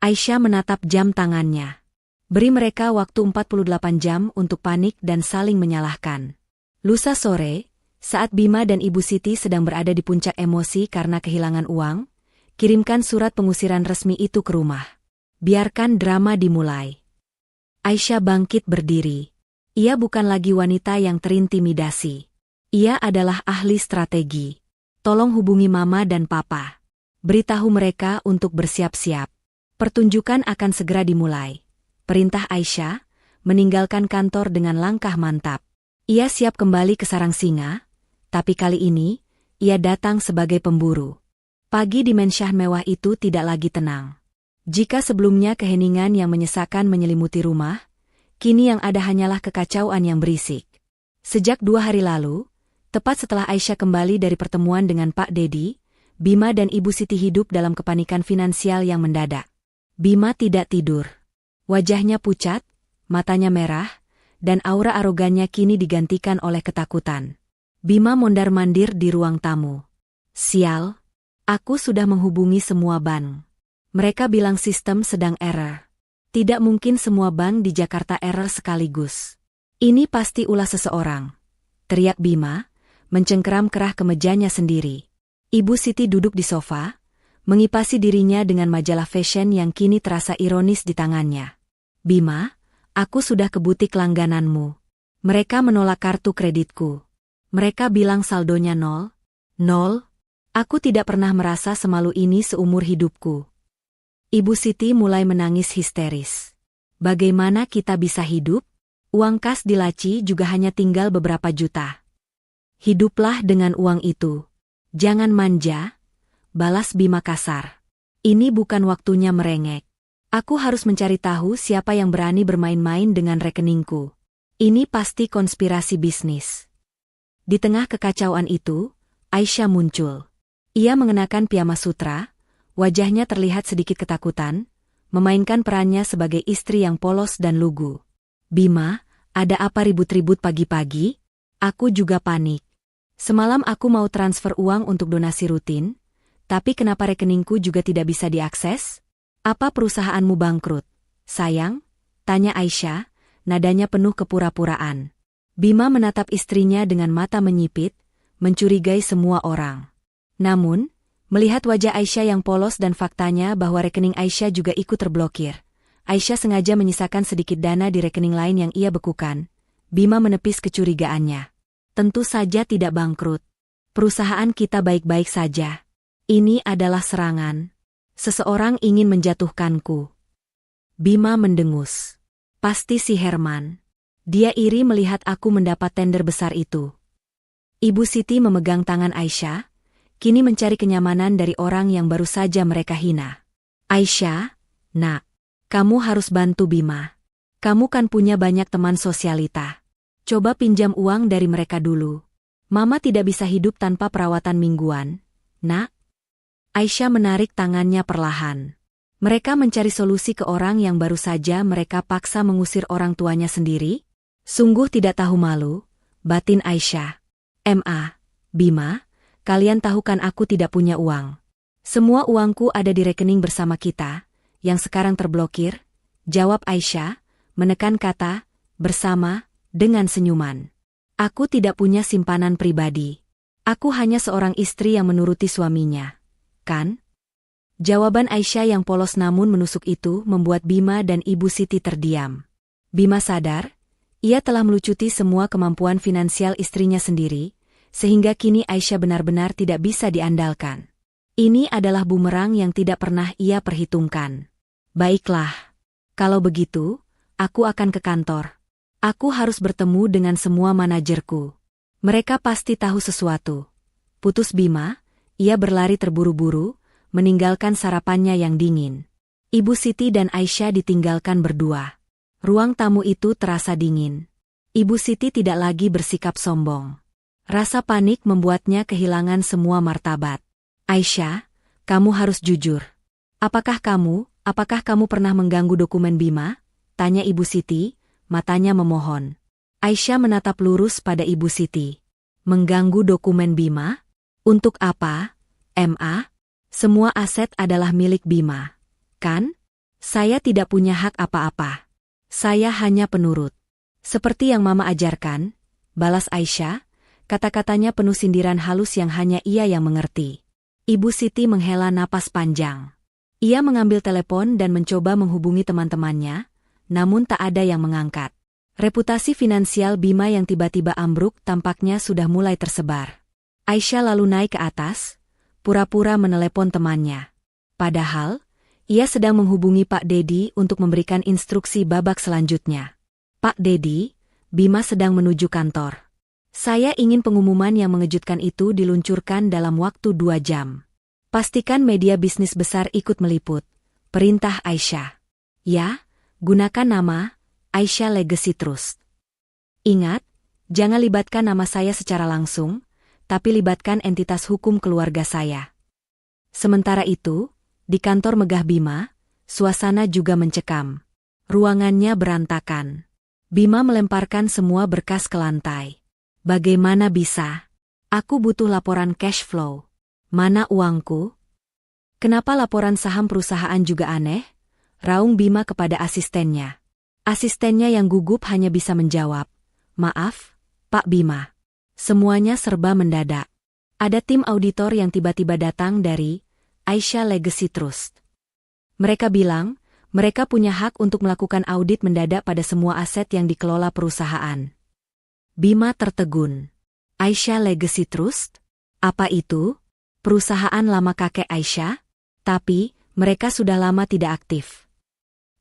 Aisyah menatap jam tangannya. Beri mereka waktu 48 jam untuk panik dan saling menyalahkan. Lusa sore, saat Bima dan Ibu Siti sedang berada di puncak emosi karena kehilangan uang, kirimkan surat pengusiran resmi itu ke rumah. Biarkan drama dimulai. Aisyah bangkit berdiri. Ia bukan lagi wanita yang terintimidasi. Ia adalah ahli strategi. Tolong hubungi Mama dan Papa. Beritahu mereka untuk bersiap-siap. Pertunjukan akan segera dimulai. Perintah Aisyah, meninggalkan kantor dengan langkah mantap. Ia siap kembali ke sarang singa, tapi kali ini, ia datang sebagai pemburu. Pagi di mensah mewah itu tidak lagi tenang. Jika sebelumnya keheningan yang menyesakan menyelimuti rumah, kini yang ada hanyalah kekacauan yang berisik. Sejak 2 hari lalu, tepat setelah Aisyah kembali dari pertemuan dengan Pak Dedi, Bima dan Ibu Siti hidup dalam kepanikan finansial yang mendadak. Bima tidak tidur. Wajahnya pucat, matanya merah, dan aura arogannya kini digantikan oleh ketakutan. Bima mondar-mandir di ruang tamu. Sial, aku sudah menghubungi semua bank. Mereka bilang sistem sedang error. Tidak mungkin semua bank di Jakarta error sekaligus. Ini pasti ulah seseorang. Teriak Bima, mencengkeram kerah kemejanya sendiri. Ibu Siti duduk di sofa, mengipasi dirinya dengan majalah fashion yang kini terasa ironis di tangannya. Bima, aku sudah ke butik langgananmu. Mereka menolak kartu kreditku. Mereka bilang saldonya 0. 0? Aku tidak pernah merasa semalu ini seumur hidupku. Ibu Siti mulai menangis histeris. Bagaimana kita bisa hidup? Uang kas di laci juga hanya tinggal beberapa juta. Hiduplah dengan uang itu. Jangan manja, balas Bima kasar. Ini bukan waktunya merengek. Aku harus mencari tahu siapa yang berani bermain-main dengan rekeningku. Ini pasti konspirasi bisnis. Di tengah kekacauan itu, Aisyah muncul. Ia mengenakan piyama sutra, wajahnya terlihat sedikit ketakutan, memainkan perannya sebagai istri yang polos dan lugu. Bima, ada apa ribut-ribut pagi-pagi? Aku juga panik. Semalam aku mau transfer uang untuk donasi rutin, tapi kenapa rekeningku juga tidak bisa diakses? Apa perusahaanmu bangkrut? Sayang? Tanya Aisyah, nadanya penuh kepura-puraan. Bima menatap istrinya dengan mata menyipit, mencurigai semua orang. Namun, melihat wajah Aisyah yang polos dan faktanya bahwa rekening Aisyah juga ikut terblokir, Aisyah sengaja menyisakan sedikit dana di rekening lain yang ia bekukan. Bima menepis kecurigaannya. Tentu saja tidak bangkrut. Perusahaan kita baik-baik saja. Ini adalah serangan. Seseorang ingin menjatuhkanku. Bima mendengus. Pasti si Herman. Dia iri melihat aku mendapat tender besar itu. Ibu Siti memegang tangan Aisyah, kini mencari kenyamanan dari orang yang baru saja mereka hina. Aisyah, nak, kamu harus bantu Bima. Kamu kan punya banyak teman sosialita. Coba pinjam uang dari mereka dulu. Mama tidak bisa hidup tanpa perawatan mingguan, nak. Aisyah menarik tangannya perlahan. Mereka mencari solusi ke orang yang baru saja mereka paksa mengusir orang tuanya sendiri? Sungguh tidak tahu malu, batin Aisyah. Bima, kalian tahu kan aku tidak punya uang. Semua uangku ada di rekening bersama kita, yang sekarang terblokir, jawab Aisyah, menekan kata, bersama, dengan senyuman. Aku tidak punya simpanan pribadi. Aku hanya seorang istri yang menuruti suaminya. Kan? Jawaban Aisyah yang polos namun menusuk itu membuat Bima dan Ibu Siti terdiam. Bima sadar, ia telah melucuti semua kemampuan finansial istrinya sendiri, sehingga kini Aisyah benar-benar tidak bisa diandalkan. Ini adalah bumerang yang tidak pernah ia perhitungkan. Baiklah. Kalau begitu, aku akan ke kantor. Aku harus bertemu dengan semua manajerku. Mereka pasti tahu sesuatu. Putus Bima, ia berlari terburu-buru, meninggalkan sarapannya yang dingin. Ibu Siti dan Aisyah ditinggalkan berdua. Ruang tamu itu terasa dingin. Ibu Siti tidak lagi bersikap sombong. Rasa panik membuatnya kehilangan semua martabat. Aisyah, kamu harus jujur. Apakah kamu pernah mengganggu dokumen Bima? Tanya Ibu Siti, matanya memohon. Aisyah menatap lurus pada Ibu Siti. Mengganggu dokumen Bima? Untuk apa, Ma? Semua aset adalah milik Bima, kan? Saya tidak punya hak apa-apa. Saya hanya penurut. Seperti yang Mama ajarkan, balas Aisyah, kata-katanya penuh sindiran halus yang hanya ia yang mengerti. Ibu Siti menghela napas panjang. Ia mengambil telepon dan mencoba menghubungi teman-temannya, namun tak ada yang mengangkat. Reputasi finansial Bima yang tiba-tiba ambruk tampaknya sudah mulai tersebar. Aisyah lalu naik ke atas, pura-pura menelepon temannya. Padahal, ia sedang menghubungi Pak Dedi untuk memberikan instruksi babak selanjutnya. Pak Dedi, Bima sedang menuju kantor. Saya ingin pengumuman yang mengejutkan itu diluncurkan dalam waktu 2 jam. Pastikan media bisnis besar ikut meliput. Perintah Aisyah. Ya, gunakan nama Aisyah Legacy Trust. Ingat, jangan libatkan nama saya secara langsung, tapi libatkan entitas hukum keluarga saya. Sementara itu, di kantor megah Bima, suasana juga mencekam. Ruangannya berantakan. Bima melemparkan semua berkas ke lantai. Bagaimana bisa? Aku butuh laporan cash flow. Mana uangku? Kenapa laporan saham perusahaan juga aneh? Raung Bima kepada asistennya. Asistennya yang gugup hanya bisa menjawab, "Maaf, Pak Bima." Semuanya serba mendadak. Ada tim auditor yang tiba-tiba datang dari Aisyah Legacy Trust. Mereka bilang, mereka punya hak untuk melakukan audit mendadak pada semua aset yang dikelola perusahaan. Bima tertegun. Aisyah Legacy Trust? Apa itu? Perusahaan lama kakek Aisyah? Tapi, mereka sudah lama tidak aktif.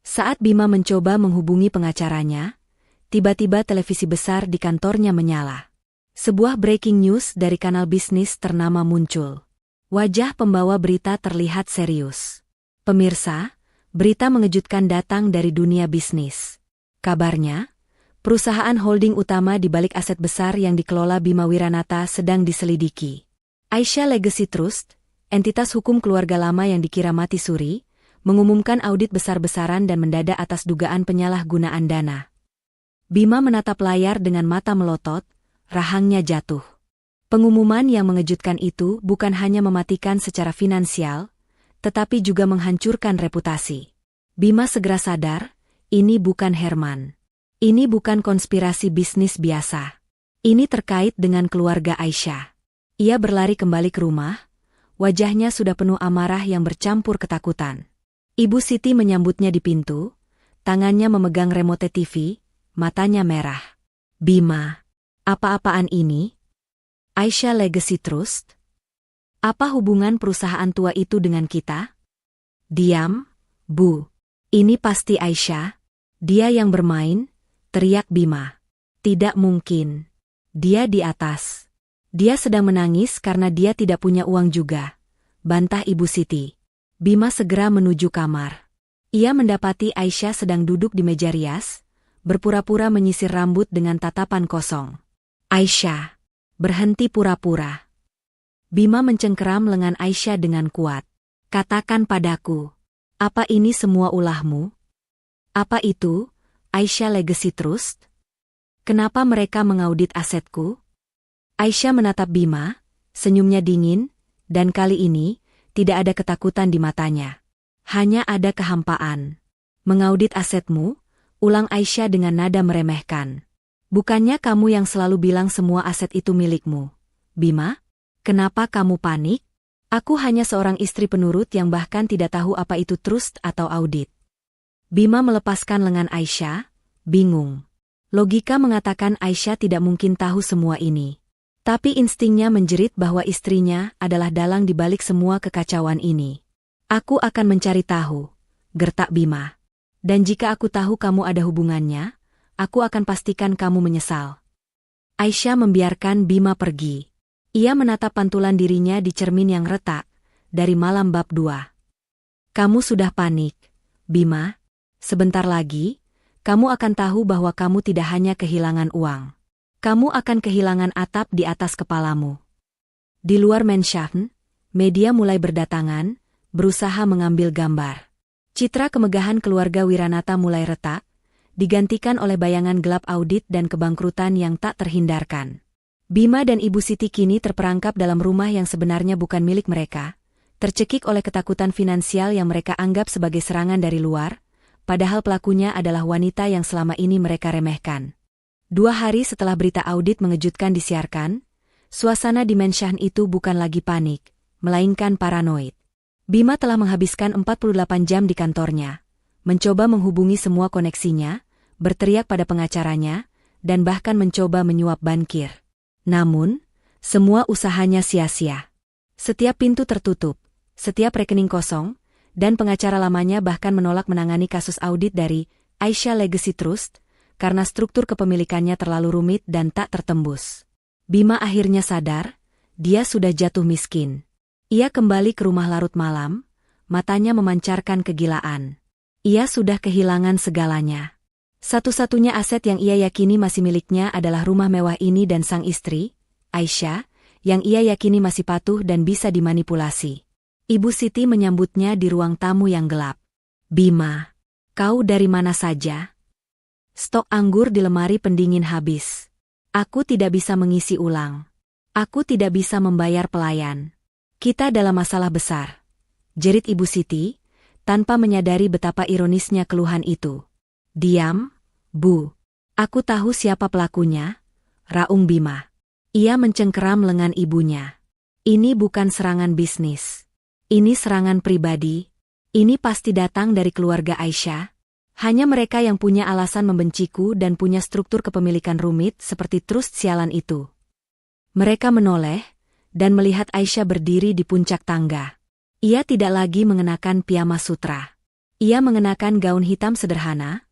Saat Bima mencoba menghubungi pengacaranya, tiba-tiba televisi besar di kantornya menyala. Sebuah breaking news dari kanal bisnis ternama muncul. Wajah pembawa berita terlihat serius. Pemirsa, berita mengejutkan datang dari dunia bisnis. Kabarnya, perusahaan holding utama di balik aset besar yang dikelola Bima Wiranata sedang diselidiki. Aisyah Legacy Trust, entitas hukum keluarga lama yang dikira mati suri, mengumumkan audit besar-besaran dan mendadak atas dugaan penyalahgunaan dana. Bima menatap layar dengan mata melotot, rahangnya jatuh. Pengumuman yang mengejutkan itu bukan hanya mematikan secara finansial, tetapi juga menghancurkan reputasi. Bima segera sadar, ini bukan Herman. Ini bukan konspirasi bisnis biasa. Ini terkait dengan keluarga Aisyah. Ia berlari kembali ke rumah, wajahnya sudah penuh amarah yang bercampur ketakutan. Ibu Siti menyambutnya di pintu, tangannya memegang remote TV, matanya merah. Bima, apa-apaan ini? Aisyah Legacy Trust? Apa hubungan perusahaan tua itu dengan kita? Diam, Bu. Ini pasti Aisyah. Dia yang bermain, teriak Bima. Tidak mungkin. Dia di atas. Dia sedang menangis karena dia tidak punya uang juga, bantah Ibu Siti. Bima segera menuju kamar. Ia mendapati Aisyah sedang duduk di meja rias, berpura-pura menyisir rambut dengan tatapan kosong. Aisyah, berhenti pura-pura. Bima mencengkeram lengan Aisyah dengan kuat. Katakan padaku, apa ini semua ulahmu? Apa itu, Aisyah Legacy Trust? Kenapa mereka mengaudit asetku? Aisyah menatap Bima, senyumnya dingin, dan kali ini, tidak ada ketakutan di matanya. Hanya ada kehampaan. Mengaudit asetmu? Ulang Aisyah dengan nada meremehkan. Bukannya kamu yang selalu bilang semua aset itu milikmu? Bima? Kenapa kamu panik? Aku hanya seorang istri penurut yang bahkan tidak tahu apa itu trust atau audit. Bima melepaskan lengan Aisyah, bingung. Logika mengatakan Aisyah tidak mungkin tahu semua ini. Tapi instingnya menjerit bahwa istrinya adalah dalang di balik semua kekacauan ini. Aku akan mencari tahu, gertak Bima. Dan jika aku tahu kamu ada hubungannya, aku akan pastikan kamu menyesal. Aisyah membiarkan Bima pergi. Ia menatap pantulan dirinya di cermin yang retak, dari malam bab 2. Kamu sudah panik, Bima. Sebentar lagi, kamu akan tahu bahwa kamu tidak hanya kehilangan uang. Kamu akan kehilangan atap di atas kepalamu. Di luar Menschaffen, media mulai berdatangan, berusaha mengambil gambar. Citra kemegahan keluarga Wiranata mulai retak, digantikan oleh bayangan gelap audit dan kebangkrutan yang tak terhindarkan. Bima dan Ibu Siti kini terperangkap dalam rumah yang sebenarnya bukan milik mereka, tercekik oleh ketakutan finansial yang mereka anggap sebagai serangan dari luar, padahal pelakunya adalah wanita yang selama ini mereka remehkan. 2 hari setelah berita audit mengejutkan disiarkan, suasana di Menschaffen itu bukan lagi panik, melainkan paranoid. Bima telah menghabiskan 48 jam di kantornya, mencoba menghubungi semua koneksinya, berteriak pada pengacaranya, dan bahkan mencoba menyuap bankir. Namun, semua usahanya sia-sia. Setiap pintu tertutup, setiap rekening kosong, dan pengacara lamanya bahkan menolak menangani kasus audit dari Aisha Legacy Trust, karena struktur kepemilikannya terlalu rumit dan tak tertembus. Bima akhirnya sadar, dia sudah jatuh miskin. Ia kembali ke rumah larut malam, matanya memancarkan kegilaan. Ia sudah kehilangan segalanya. Satu-satunya aset yang ia yakini masih miliknya adalah rumah mewah ini dan sang istri, Aisha, yang ia yakini masih patuh dan bisa dimanipulasi. Ibu Siti menyambutnya di ruang tamu yang gelap. Bima, kau dari mana saja? Stok anggur di lemari pendingin habis. Aku tidak bisa mengisi ulang. Aku tidak bisa membayar pelayan. Kita dalam masalah besar, jerit Ibu Siti, tanpa menyadari betapa ironisnya keluhan itu. Diam, Bu. Aku tahu siapa pelakunya, raung Bima. Ia mencengkeram lengan ibunya. Ini bukan serangan bisnis. Ini serangan pribadi. Ini pasti datang dari keluarga Aisyah. Hanya mereka yang punya alasan membenciku dan punya struktur kepemilikan rumit seperti trust sialan itu. Mereka menoleh, dan melihat Aisyah berdiri di puncak tangga. Ia tidak lagi mengenakan piyama sutra. Ia mengenakan gaun hitam sederhana,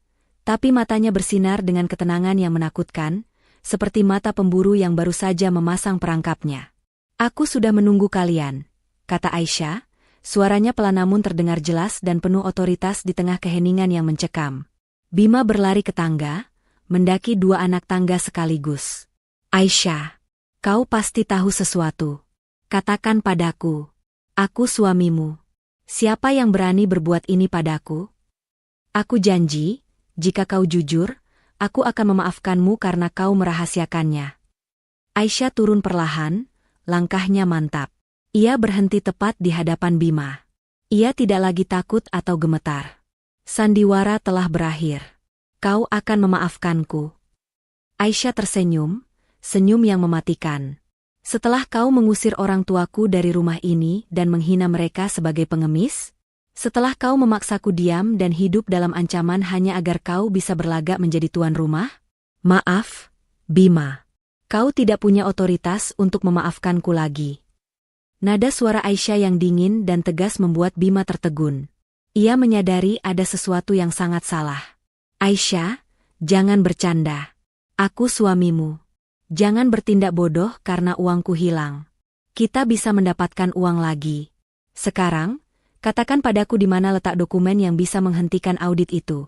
tapi matanya bersinar dengan ketenangan yang menakutkan, seperti mata pemburu yang baru saja memasang perangkapnya. Aku sudah menunggu kalian, kata Aisyah, suaranya pelan namun terdengar jelas dan penuh otoritas di tengah keheningan yang mencekam. Bima berlari ke tangga, mendaki 2 anak tangga sekaligus. Aisyah, kau pasti tahu sesuatu. Katakan padaku. Aku suamimu. Siapa yang berani berbuat ini padaku? Aku janji, jika kau jujur, aku akan memaafkanmu karena kau merahasiakannya. Aisyah turun perlahan, langkahnya mantap. Ia berhenti tepat di hadapan Bima. Ia tidak lagi takut atau gemetar. Sandiwara telah berakhir. Kau akan memaafkanku. Aisyah tersenyum, senyum yang mematikan. Setelah kau mengusir orang tuaku dari rumah ini dan menghina mereka sebagai pengemis? Setelah kau memaksaku diam dan hidup dalam ancaman hanya agar kau bisa berlagak menjadi tuan rumah? Maaf, Bima. Kau tidak punya otoritas untuk memaafkanku lagi. Nada suara Aisyah yang dingin dan tegas membuat Bima tertegun. Ia menyadari ada sesuatu yang sangat salah. Aisyah, jangan bercanda. Aku suamimu. Jangan bertindak bodoh karena uangku hilang. Kita bisa mendapatkan uang lagi. Sekarang, katakan padaku di mana letak dokumen yang bisa menghentikan audit itu.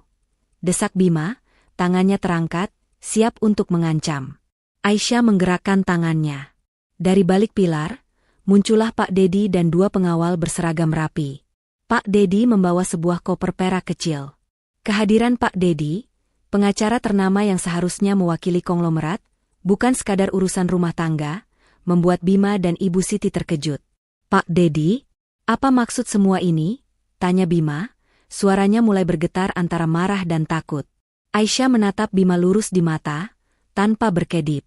Desak Bima, tangannya terangkat, siap untuk mengancam. Aisyah menggerakkan tangannya. Dari balik pilar, muncullah Pak Dedi dan 2 pengawal berseragam rapi. Pak Dedi membawa sebuah koper perak kecil. Kehadiran Pak Dedi, pengacara ternama yang seharusnya mewakili konglomerat, bukan sekadar urusan rumah tangga, membuat Bima dan Ibu Siti terkejut. Pak Dedi, apa maksud semua ini? Tanya Bima, suaranya mulai bergetar antara marah dan takut. Aisyah menatap Bima lurus di mata, tanpa berkedip.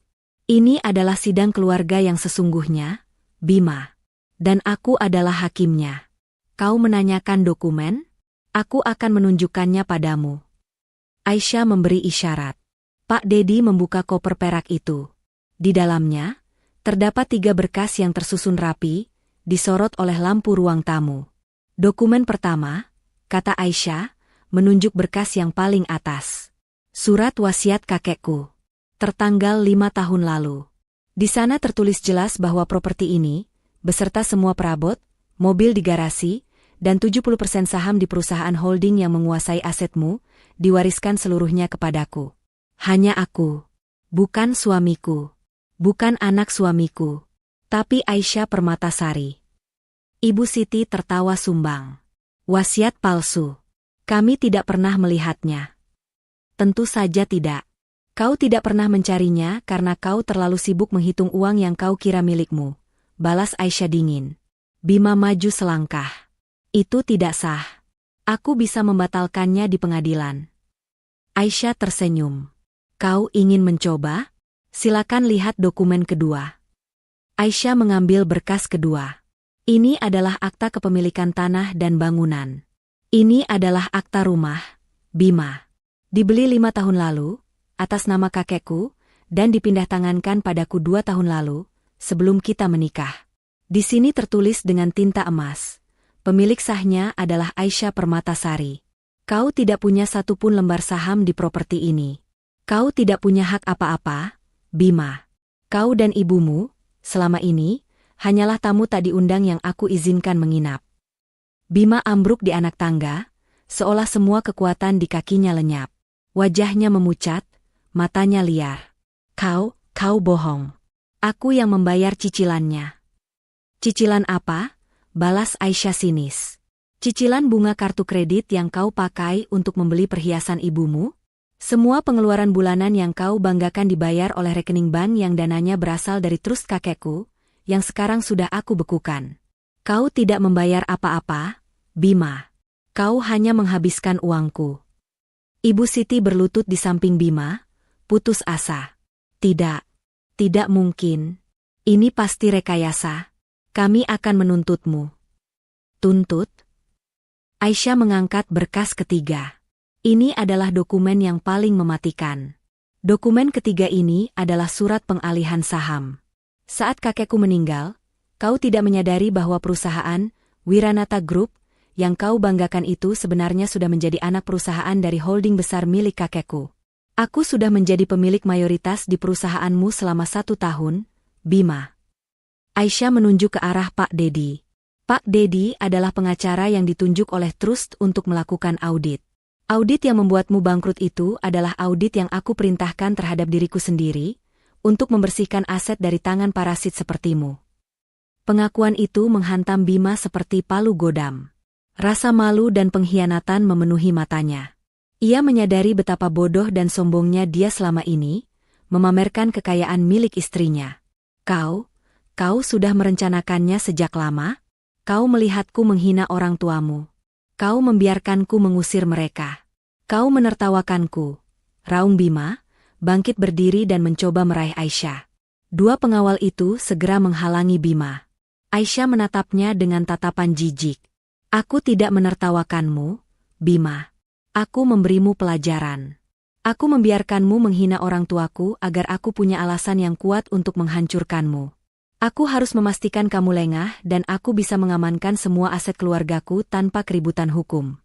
Ini adalah sidang keluarga yang sesungguhnya, Bima. Dan aku adalah hakimnya. Kau menanyakan dokumen? Aku akan menunjukkannya padamu. Aisyah memberi isyarat. Pak Dedi membuka koper perak itu. Di dalamnya, terdapat 3 berkas yang tersusun rapi, disorot oleh lampu ruang tamu. Dokumen pertama, kata Aisyah, menunjuk berkas yang paling atas. Surat wasiat kakekku. Tertanggal 5 tahun lalu. Di sana tertulis jelas bahwa properti ini, beserta semua perabot, mobil di garasi, dan 70% saham di perusahaan holding yang menguasai asetmu, diwariskan seluruhnya kepadaku. Hanya aku. Bukan suamiku. Bukan anak suamiku. Tapi Aisyah Permatasari. Ibu Siti tertawa sumbang. Wasiat palsu. Kami tidak pernah melihatnya. Tentu saja tidak. Kau tidak pernah mencarinya karena kau terlalu sibuk menghitung uang yang kau kira milikmu. Balas Aisyah dingin. Bima maju selangkah. Itu tidak sah. Aku bisa membatalkannya di pengadilan. Aisyah tersenyum. Kau ingin mencoba? Silakan lihat dokumen kedua. Aisyah mengambil berkas kedua. Ini adalah akta kepemilikan tanah dan bangunan. Ini adalah akta rumah, Bima. Dibeli 5 tahun lalu, atas nama kakekku, dan dipindah tangankan padaku 2 tahun lalu, sebelum kita menikah. Di sini tertulis dengan tinta emas. Pemilik sahnya adalah Aisyah Permatasari. Kau tidak punya satupun lembar saham di properti ini. Kau tidak punya hak apa-apa, Bima. Kau dan ibumu, selama ini, hanyalah tamu tak diundang yang aku izinkan menginap. Bima ambruk di anak tangga, seolah semua kekuatan di kakinya lenyap. Wajahnya memucat, matanya liar. Kau bohong. Aku yang membayar cicilannya. Cicilan apa? Balas Aisyah sinis. Cicilan bunga kartu kredit yang kau pakai untuk membeli perhiasan ibumu? Semua pengeluaran bulanan yang kau banggakan dibayar oleh rekening bank yang dananya berasal dari trust kakekku, yang sekarang sudah aku bekukan. Kau tidak membayar apa-apa, Bima. Kau hanya menghabiskan uangku. Ibu Siti berlutut di samping Bima, putus asa. Tidak mungkin. Ini pasti rekayasa. Kami akan menuntutmu. Tuntut? Aisyah mengangkat berkas ketiga. Ini adalah dokumen yang paling mematikan. Dokumen ketiga ini adalah surat pengalihan saham. Saat kakekku meninggal, kau tidak menyadari bahwa perusahaan Wiranata Group yang kau banggakan itu sebenarnya sudah menjadi anak perusahaan dari holding besar milik kakekku. Aku sudah menjadi pemilik mayoritas di perusahaanmu selama 1 tahun, Bima. Aisyah menunjuk ke arah Pak Dedi. Pak Dedi adalah pengacara yang ditunjuk oleh trust untuk melakukan audit. Audit yang membuatmu bangkrut itu adalah audit yang aku perintahkan terhadap diriku sendiri, untuk membersihkan aset dari tangan parasit sepertimu. Pengakuan itu menghantam Bima seperti palu godam. Rasa malu dan pengkhianatan memenuhi matanya. Ia menyadari betapa bodoh dan sombongnya dia selama ini, memamerkan kekayaan milik istrinya. Kau sudah merencanakannya sejak lama? Kau melihatku menghina orang tuamu. Kau membiarkanku mengusir mereka. Kau menertawakanku. Raung Bima, bangkit berdiri dan mencoba meraih Aisyah. 2 pengawal itu segera menghalangi Bima. Aisyah menatapnya dengan tatapan jijik. Aku tidak menertawakanmu, Bima. Aku memberimu pelajaran. Aku membiarkanmu menghina orang tuaku agar aku punya alasan yang kuat untuk menghancurkanmu. Aku harus memastikan kamu lengah dan aku bisa mengamankan semua aset keluargaku tanpa keributan hukum.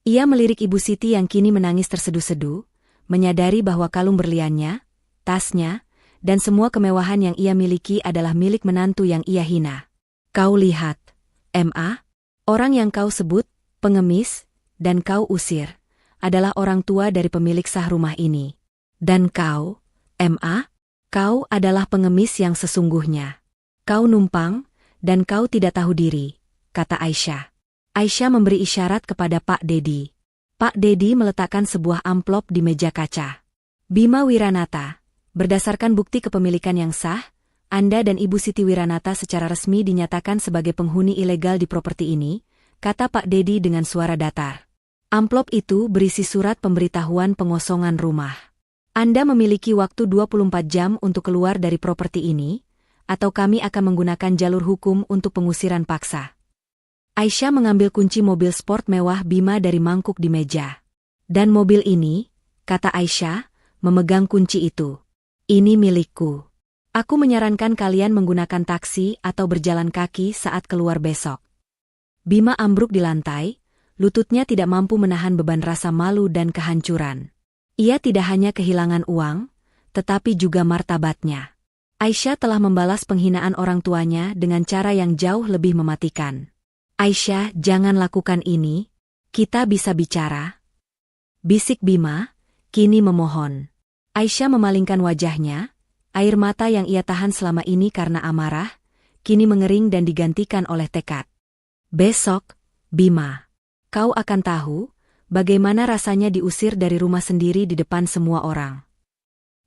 Ia melirik Ibu Siti yang kini menangis terseduh-seduh, menyadari bahwa kalung berliannya, tasnya, dan semua kemewahan yang ia miliki adalah milik menantu yang ia hina. Kau lihat, Ma, orang yang kau sebut, pengemis, dan kau usir, adalah orang tua dari pemilik sah rumah ini. Dan kau, Ma, kau adalah pengemis yang sesungguhnya. Kau numpang, dan kau tidak tahu diri, kata Aisyah. Aisyah memberi isyarat kepada Pak Dedi. Pak Dedi meletakkan sebuah amplop di meja kaca. Bima Wiranata, berdasarkan bukti kepemilikan yang sah, Anda dan Ibu Siti Wiranata secara resmi dinyatakan sebagai penghuni ilegal di properti ini, kata Pak Dedi dengan suara datar. Amplop itu berisi surat pemberitahuan pengosongan rumah. Anda memiliki waktu 24 jam untuk keluar dari properti ini, atau kami akan menggunakan jalur hukum untuk pengusiran paksa. Aisyah mengambil kunci mobil sport mewah Bima dari mangkuk di meja. Dan mobil ini, kata Aisyah, memegang kunci itu. Ini milikku. Aku menyarankan kalian menggunakan taksi atau berjalan kaki saat keluar besok. Bima ambruk di lantai, lututnya tidak mampu menahan beban rasa malu dan kehancuran. Ia tidak hanya kehilangan uang, tetapi juga martabatnya. Aisyah telah membalas penghinaan orang tuanya dengan cara yang jauh lebih mematikan. Aisyah, jangan lakukan ini. Kita bisa bicara. Bisik Bima, kini memohon. Aisyah memalingkan wajahnya, air mata yang ia tahan selama ini karena amarah, kini mengering dan digantikan oleh tekad. Besok, Bima, kau akan tahu bagaimana rasanya diusir dari rumah sendiri di depan semua orang.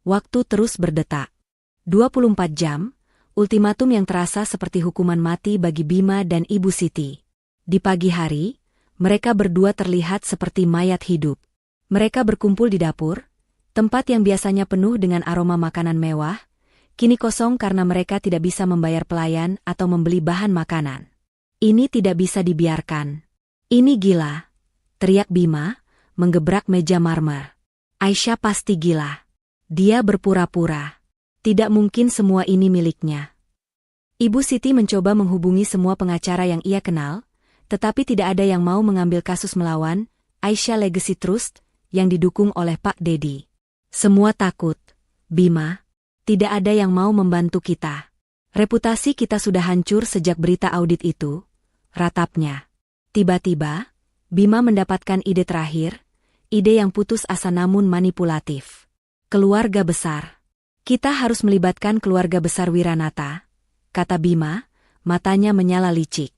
Waktu terus berdetak. 24 jam, ultimatum yang terasa seperti hukuman mati bagi Bima dan Ibu Siti. Di pagi hari, mereka berdua terlihat seperti mayat hidup. Mereka berkumpul di dapur, tempat yang biasanya penuh dengan aroma makanan mewah, kini kosong karena mereka tidak bisa membayar pelayan atau membeli bahan makanan. Ini tidak bisa dibiarkan. Ini gila, teriak Bima, menggebrak meja marmer. Aisyah pasti gila. Dia berpura-pura. Tidak mungkin semua ini miliknya. Ibu Siti mencoba menghubungi semua pengacara yang ia kenal, tetapi tidak ada yang mau mengambil kasus melawan Aisyah Legacy Trust yang didukung oleh Pak Dedi. Semua takut, Bima. Tidak ada yang mau membantu kita. Reputasi kita sudah hancur sejak berita audit itu, ratapnya. Tiba-tiba, Bima mendapatkan ide terakhir, ide yang putus asa namun manipulatif. Keluarga besar. Kita harus melibatkan keluarga besar Wiranata, kata Bima, matanya menyala licik.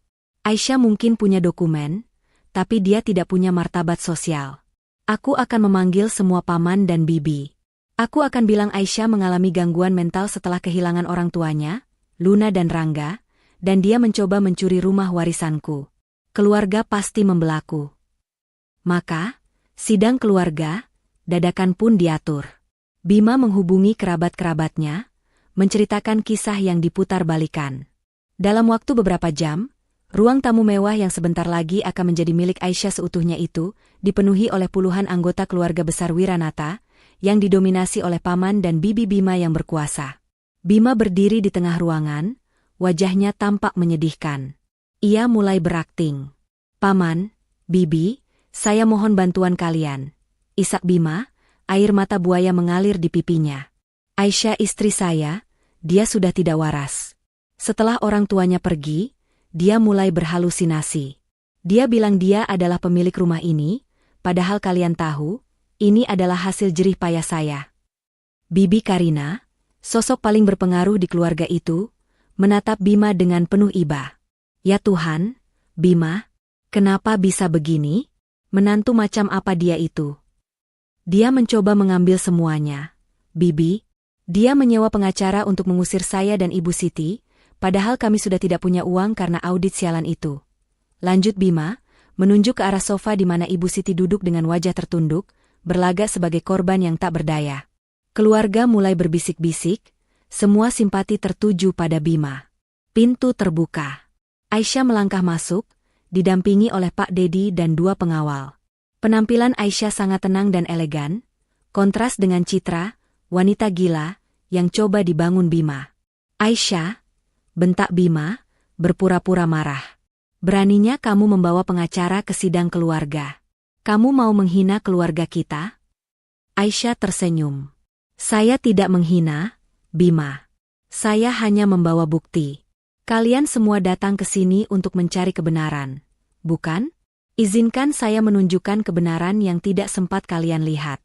Aisyah mungkin punya dokumen, tapi dia tidak punya martabat sosial. Aku akan memanggil semua paman dan bibi. Aku akan bilang Aisyah mengalami gangguan mental setelah kehilangan orang tuanya, Luna dan Rangga, dan dia mencoba mencuri rumah warisanku. Keluarga pasti membelaku. Maka, sidang keluarga, dadakan pun diatur. Bima menghubungi kerabat-kerabatnya, menceritakan kisah yang diputar-balikan. Dalam waktu beberapa jam, ruang tamu mewah yang sebentar lagi akan menjadi milik Aisyah seutuhnya itu, dipenuhi oleh puluhan anggota keluarga besar Wiranata, yang didominasi oleh paman dan bibi Bima yang berkuasa. Bima berdiri di tengah ruangan, wajahnya tampak menyedihkan. Ia mulai berakting. Paman, bibi, saya mohon bantuan kalian. Isak Bima, air mata buaya mengalir di pipinya. Aisyah istri saya, dia sudah tidak waras. Setelah orang tuanya pergi, dia mulai berhalusinasi. Dia bilang dia adalah pemilik rumah ini, padahal kalian tahu, ini adalah hasil jerih payah saya. Bibi Karina, sosok paling berpengaruh di keluarga itu, menatap Bima dengan penuh iba. Ya Tuhan, Bima, kenapa bisa begini? Menantu macam apa dia itu? Dia mencoba mengambil semuanya. Bibi, dia menyewa pengacara untuk mengusir saya dan Ibu Siti, padahal kami sudah tidak punya uang karena audit sialan itu. Lanjut Bima, menunjuk ke arah sofa di mana Ibu Siti duduk dengan wajah tertunduk, berlagak sebagai korban yang tak berdaya. Keluarga mulai berbisik-bisik, semua simpati tertuju pada Bima. Pintu terbuka. Aisyah melangkah masuk, didampingi oleh Pak Dedi dan dua pengawal. Penampilan Aisyah sangat tenang dan elegan, kontras dengan citra, wanita gila, yang coba dibangun Bima. Aisyah, bentak Bima, berpura-pura marah. Beraninya kamu membawa pengacara ke sidang keluarga. Kamu mau menghina keluarga kita? Aisyah tersenyum. Saya tidak menghina, Bima. Saya hanya membawa bukti. Kalian semua datang ke sini untuk mencari kebenaran, bukan? Izinkan saya menunjukkan kebenaran yang tidak sempat kalian lihat.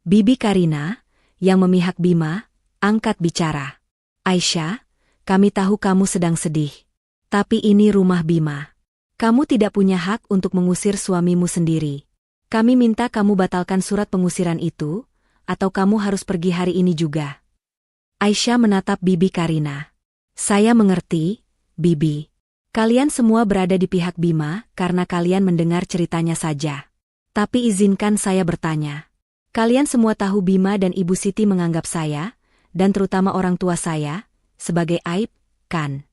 Bibi Karina, yang memihak Bima, angkat bicara. Aisyah, kami tahu kamu sedang sedih. Tapi ini rumah Bima. Kamu tidak punya hak untuk mengusir suamimu sendiri. Kami minta kamu batalkan surat pengusiran itu, atau kamu harus pergi hari ini juga. Aisyah menatap Bibi Karina. Saya mengerti, Bibi. Kalian semua berada di pihak Bima karena kalian mendengar ceritanya saja. Tapi izinkan saya bertanya. Kalian semua tahu Bima dan Ibu Siti menganggap saya, dan terutama orang tua saya, sebagai aib, kan?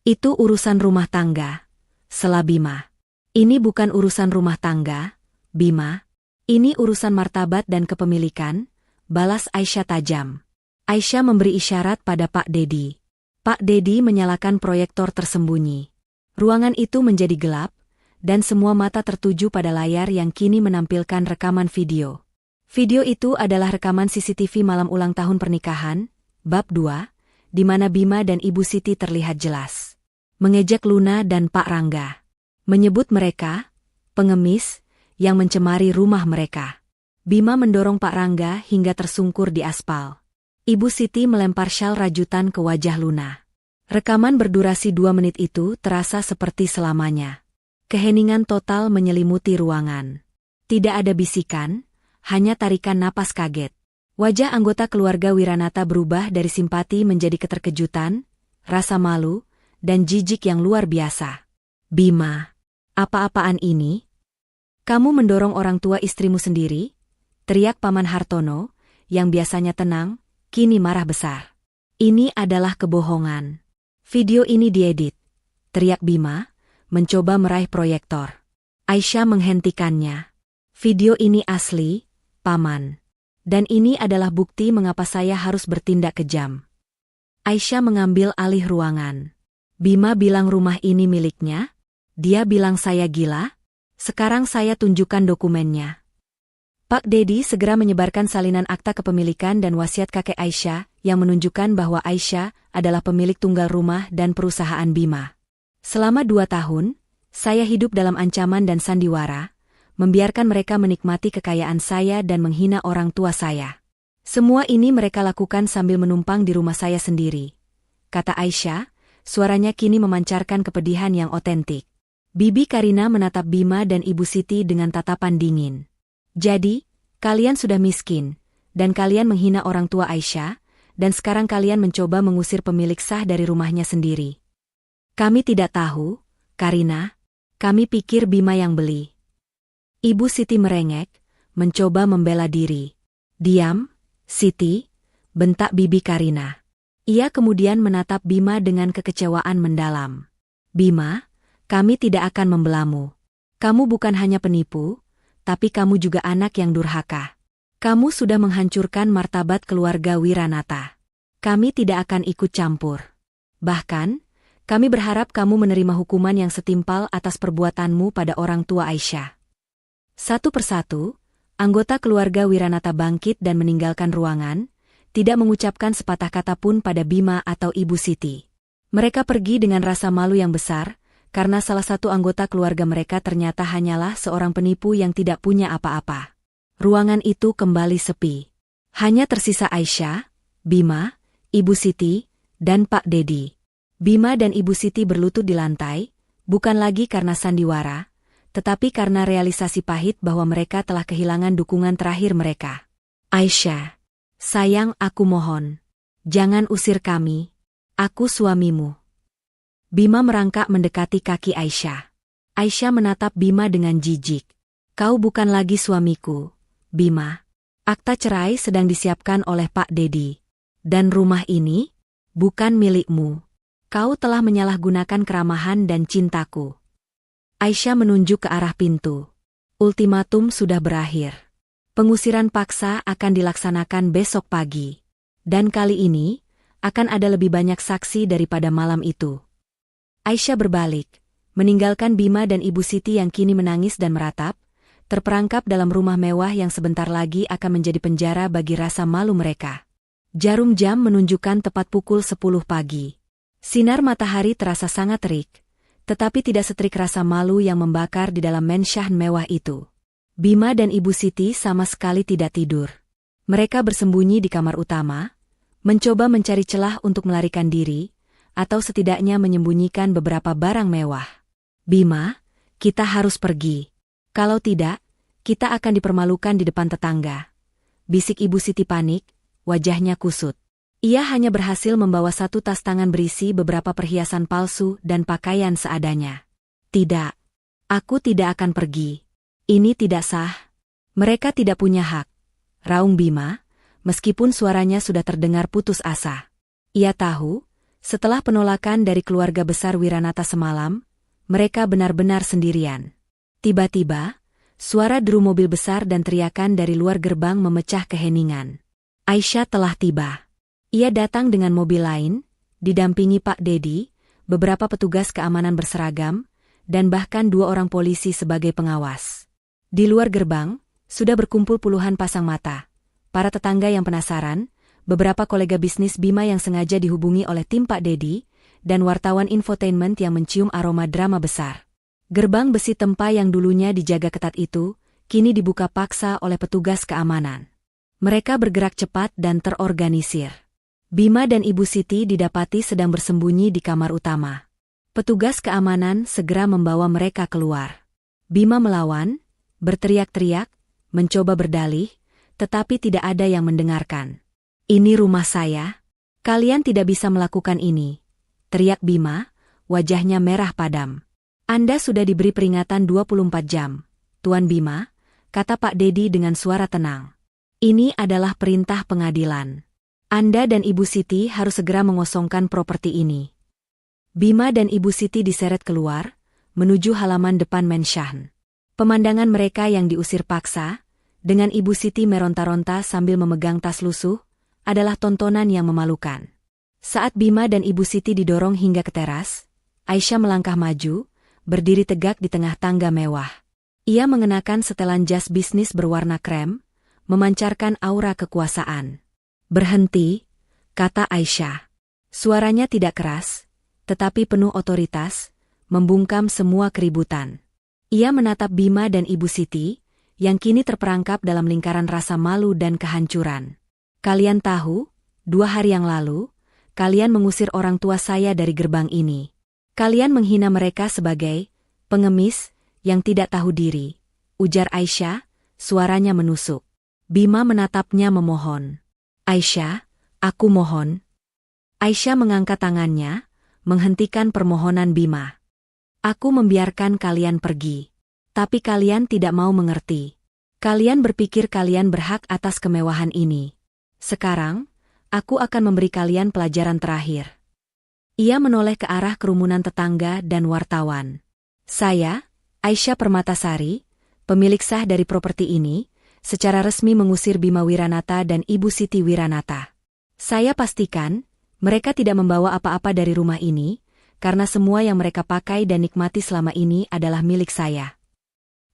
Itu urusan rumah tangga, sela Bima. Ini bukan urusan rumah tangga, Bima. Ini urusan martabat dan kepemilikan, balas Aisyah tajam. Aisyah memberi isyarat pada Pak Dedi. Pak Dedi menyalakan proyektor tersembunyi. Ruangan itu menjadi gelap, dan semua mata tertuju pada layar yang kini menampilkan rekaman video. Video itu adalah rekaman CCTV malam ulang tahun pernikahan, bab 2, di mana Bima dan Ibu Siti terlihat jelas mengejek Luna dan Pak Rangga. Menyebut mereka pengemis yang mencemari rumah mereka. Bima mendorong Pak Rangga hingga tersungkur di aspal. Ibu Siti melempar syal rajutan ke wajah Luna. Rekaman berdurasi 2 menit itu terasa seperti selamanya. Keheningan total menyelimuti ruangan. Tidak ada bisikan, hanya tarikan napas kaget. Wajah anggota keluarga Wiranata berubah dari simpati menjadi keterkejutan, rasa malu, dan jijik yang luar biasa. Bima, apa-apaan ini? Kamu mendorong orang tua istrimu sendiri? Teriak Paman Hartono, yang biasanya tenang, kini marah besar. Ini adalah kebohongan. Video ini diedit. Teriak Bima, mencoba meraih proyektor. Aisyah menghentikannya. Video ini asli, Paman. Dan ini adalah bukti mengapa saya harus bertindak kejam. Aisyah mengambil alih ruangan. Bima bilang rumah ini miliknya. Dia bilang saya gila. Sekarang saya tunjukkan dokumennya. Pak Dedi segera menyebarkan salinan akta kepemilikan dan wasiat kakek Aisyah yang menunjukkan bahwa Aisyah adalah pemilik tunggal rumah dan perusahaan Bima. Selama 2 tahun, saya hidup dalam ancaman dan sandiwara, membiarkan mereka menikmati kekayaan saya dan menghina orang tua saya. Semua ini mereka lakukan sambil menumpang di rumah saya sendiri. Kata Aisyah, suaranya kini memancarkan kepedihan yang otentik. Bibi Karina menatap Bima dan Ibu Siti dengan tatapan dingin. Jadi, kalian sudah miskin, dan kalian menghina orang tua Aisyah, dan sekarang kalian mencoba mengusir pemilik sah dari rumahnya sendiri. Kami tidak tahu, Karina. Kami pikir Bima yang beli. Ibu Siti merengek, mencoba membela diri. Diam, Siti, bentak Bibi Karina. Ia kemudian menatap Bima dengan kekecewaan mendalam. Bima, kami tidak akan membelamu. Kamu bukan hanya penipu, tapi kamu juga anak yang durhaka. Kamu sudah menghancurkan martabat keluarga Wiranata. Kami tidak akan ikut campur. Bahkan, kami berharap kamu menerima hukuman yang setimpal atas perbuatanmu pada orang tua Aisyah. Satu persatu, anggota keluarga Wiranata bangkit dan meninggalkan ruangan, tidak mengucapkan sepatah kata pun pada Bima atau Ibu Siti. Mereka pergi dengan rasa malu yang besar, karena salah satu anggota keluarga mereka ternyata hanyalah seorang penipu yang tidak punya apa-apa. Ruangan itu kembali sepi. Hanya tersisa Aisyah, Bima, Ibu Siti, dan Pak Dedi. Bima dan Ibu Siti berlutut di lantai, bukan lagi karena sandiwara, tetapi karena realisasi pahit bahwa mereka telah kehilangan dukungan terakhir mereka. Aisyah, sayang, aku mohon. Jangan usir kami. Aku suamimu. Bima merangkak mendekati kaki Aisyah. Aisyah menatap Bima dengan jijik. Kau bukan lagi suamiku, Bima. Akta cerai sedang disiapkan oleh Pak Dedi. Dan rumah ini bukan milikmu. Kau telah menyalahgunakan keramahan dan cintaku. Aisyah menunjuk ke arah pintu. Ultimatum sudah berakhir. Pengusiran paksa akan dilaksanakan besok pagi. Dan kali ini, akan ada lebih banyak saksi daripada malam itu. Aisyah berbalik, meninggalkan Bima dan Ibu Siti yang kini menangis dan meratap, terperangkap dalam rumah mewah yang sebentar lagi akan menjadi penjara bagi rasa malu mereka. Jarum jam menunjukkan tepat pukul 10 pagi. Sinar matahari terasa sangat terik, tetapi tidak seterik rasa malu yang membakar di dalam mensyah mewah itu. Bima dan Ibu Siti sama sekali tidak tidur. Mereka bersembunyi di kamar utama, mencoba mencari celah untuk melarikan diri, atau setidaknya menyembunyikan beberapa barang mewah. Bima, kita harus pergi. Kalau tidak, kita akan dipermalukan di depan tetangga. Bisik Ibu Siti panik, wajahnya kusut. Ia hanya berhasil membawa 1 tas tangan berisi beberapa perhiasan palsu dan pakaian seadanya. Tidak. Aku tidak akan pergi. Ini tidak sah. Mereka tidak punya hak. Raung Bima, meskipun suaranya sudah terdengar putus asa. Ia tahu, setelah penolakan dari keluarga besar Wiranata semalam, mereka benar-benar sendirian. Tiba-tiba, suara deru mobil besar dan teriakan dari luar gerbang memecah keheningan. Aisyah telah tiba. Ia datang dengan mobil lain, didampingi Pak Dedi, beberapa petugas keamanan berseragam, dan bahkan 2 orang polisi sebagai pengawas. Di luar gerbang, sudah berkumpul puluhan pasang mata. Para tetangga yang penasaran, beberapa kolega bisnis Bima yang sengaja dihubungi oleh tim Pak Dedi, dan wartawan infotainment yang mencium aroma drama besar. Gerbang besi tempa yang dulunya dijaga ketat itu, kini dibuka paksa oleh petugas keamanan. Mereka bergerak cepat dan terorganisir. Bima dan Ibu Siti didapati sedang bersembunyi di kamar utama. Petugas keamanan segera membawa mereka keluar. Bima melawan, berteriak-teriak, mencoba berdalih, tetapi tidak ada yang mendengarkan. "Ini rumah saya. Kalian tidak bisa melakukan ini," teriak Bima, wajahnya merah padam. "Anda sudah diberi peringatan 24 jam, Tuan Bima," kata Pak Dedi dengan suara tenang. "Ini adalah perintah pengadilan. Anda dan Ibu Siti harus segera mengosongkan properti ini." Bima dan Ibu Siti diseret keluar, menuju halaman depan Menshan. Pemandangan mereka yang diusir paksa, dengan Ibu Siti meronta-ronta sambil memegang tas lusuh, adalah tontonan yang memalukan. Saat Bima dan Ibu Siti didorong hingga ke teras, Aisyah melangkah maju, berdiri tegak di tengah tangga mewah. Ia mengenakan setelan jas bisnis berwarna krem, memancarkan aura kekuasaan. "Berhenti," kata Aisyah. Suaranya tidak keras, tetapi penuh otoritas, membungkam semua keributan. Ia menatap Bima dan Ibu Siti, yang kini terperangkap dalam lingkaran rasa malu dan kehancuran. "Kalian tahu, 2 hari yang lalu, kalian mengusir orang tua saya dari gerbang ini. Kalian menghina mereka sebagai pengemis yang tidak tahu diri," ujar Aisyah, suaranya menusuk. Bima menatapnya memohon. "Aisyah, aku mohon." Aisyah mengangkat tangannya, menghentikan permohonan Bima. "Aku membiarkan kalian pergi. Tapi kalian tidak mau mengerti. Kalian berpikir kalian berhak atas kemewahan ini. Sekarang, aku akan memberi kalian pelajaran terakhir." Ia menoleh ke arah kerumunan tetangga dan wartawan. "Saya, Aisyah Permatasari, pemilik sah dari properti ini, secara resmi mengusir Bima Wiranata dan Ibu Siti Wiranata. Saya pastikan, mereka tidak membawa apa-apa dari rumah ini, karena semua yang mereka pakai dan nikmati selama ini adalah milik saya."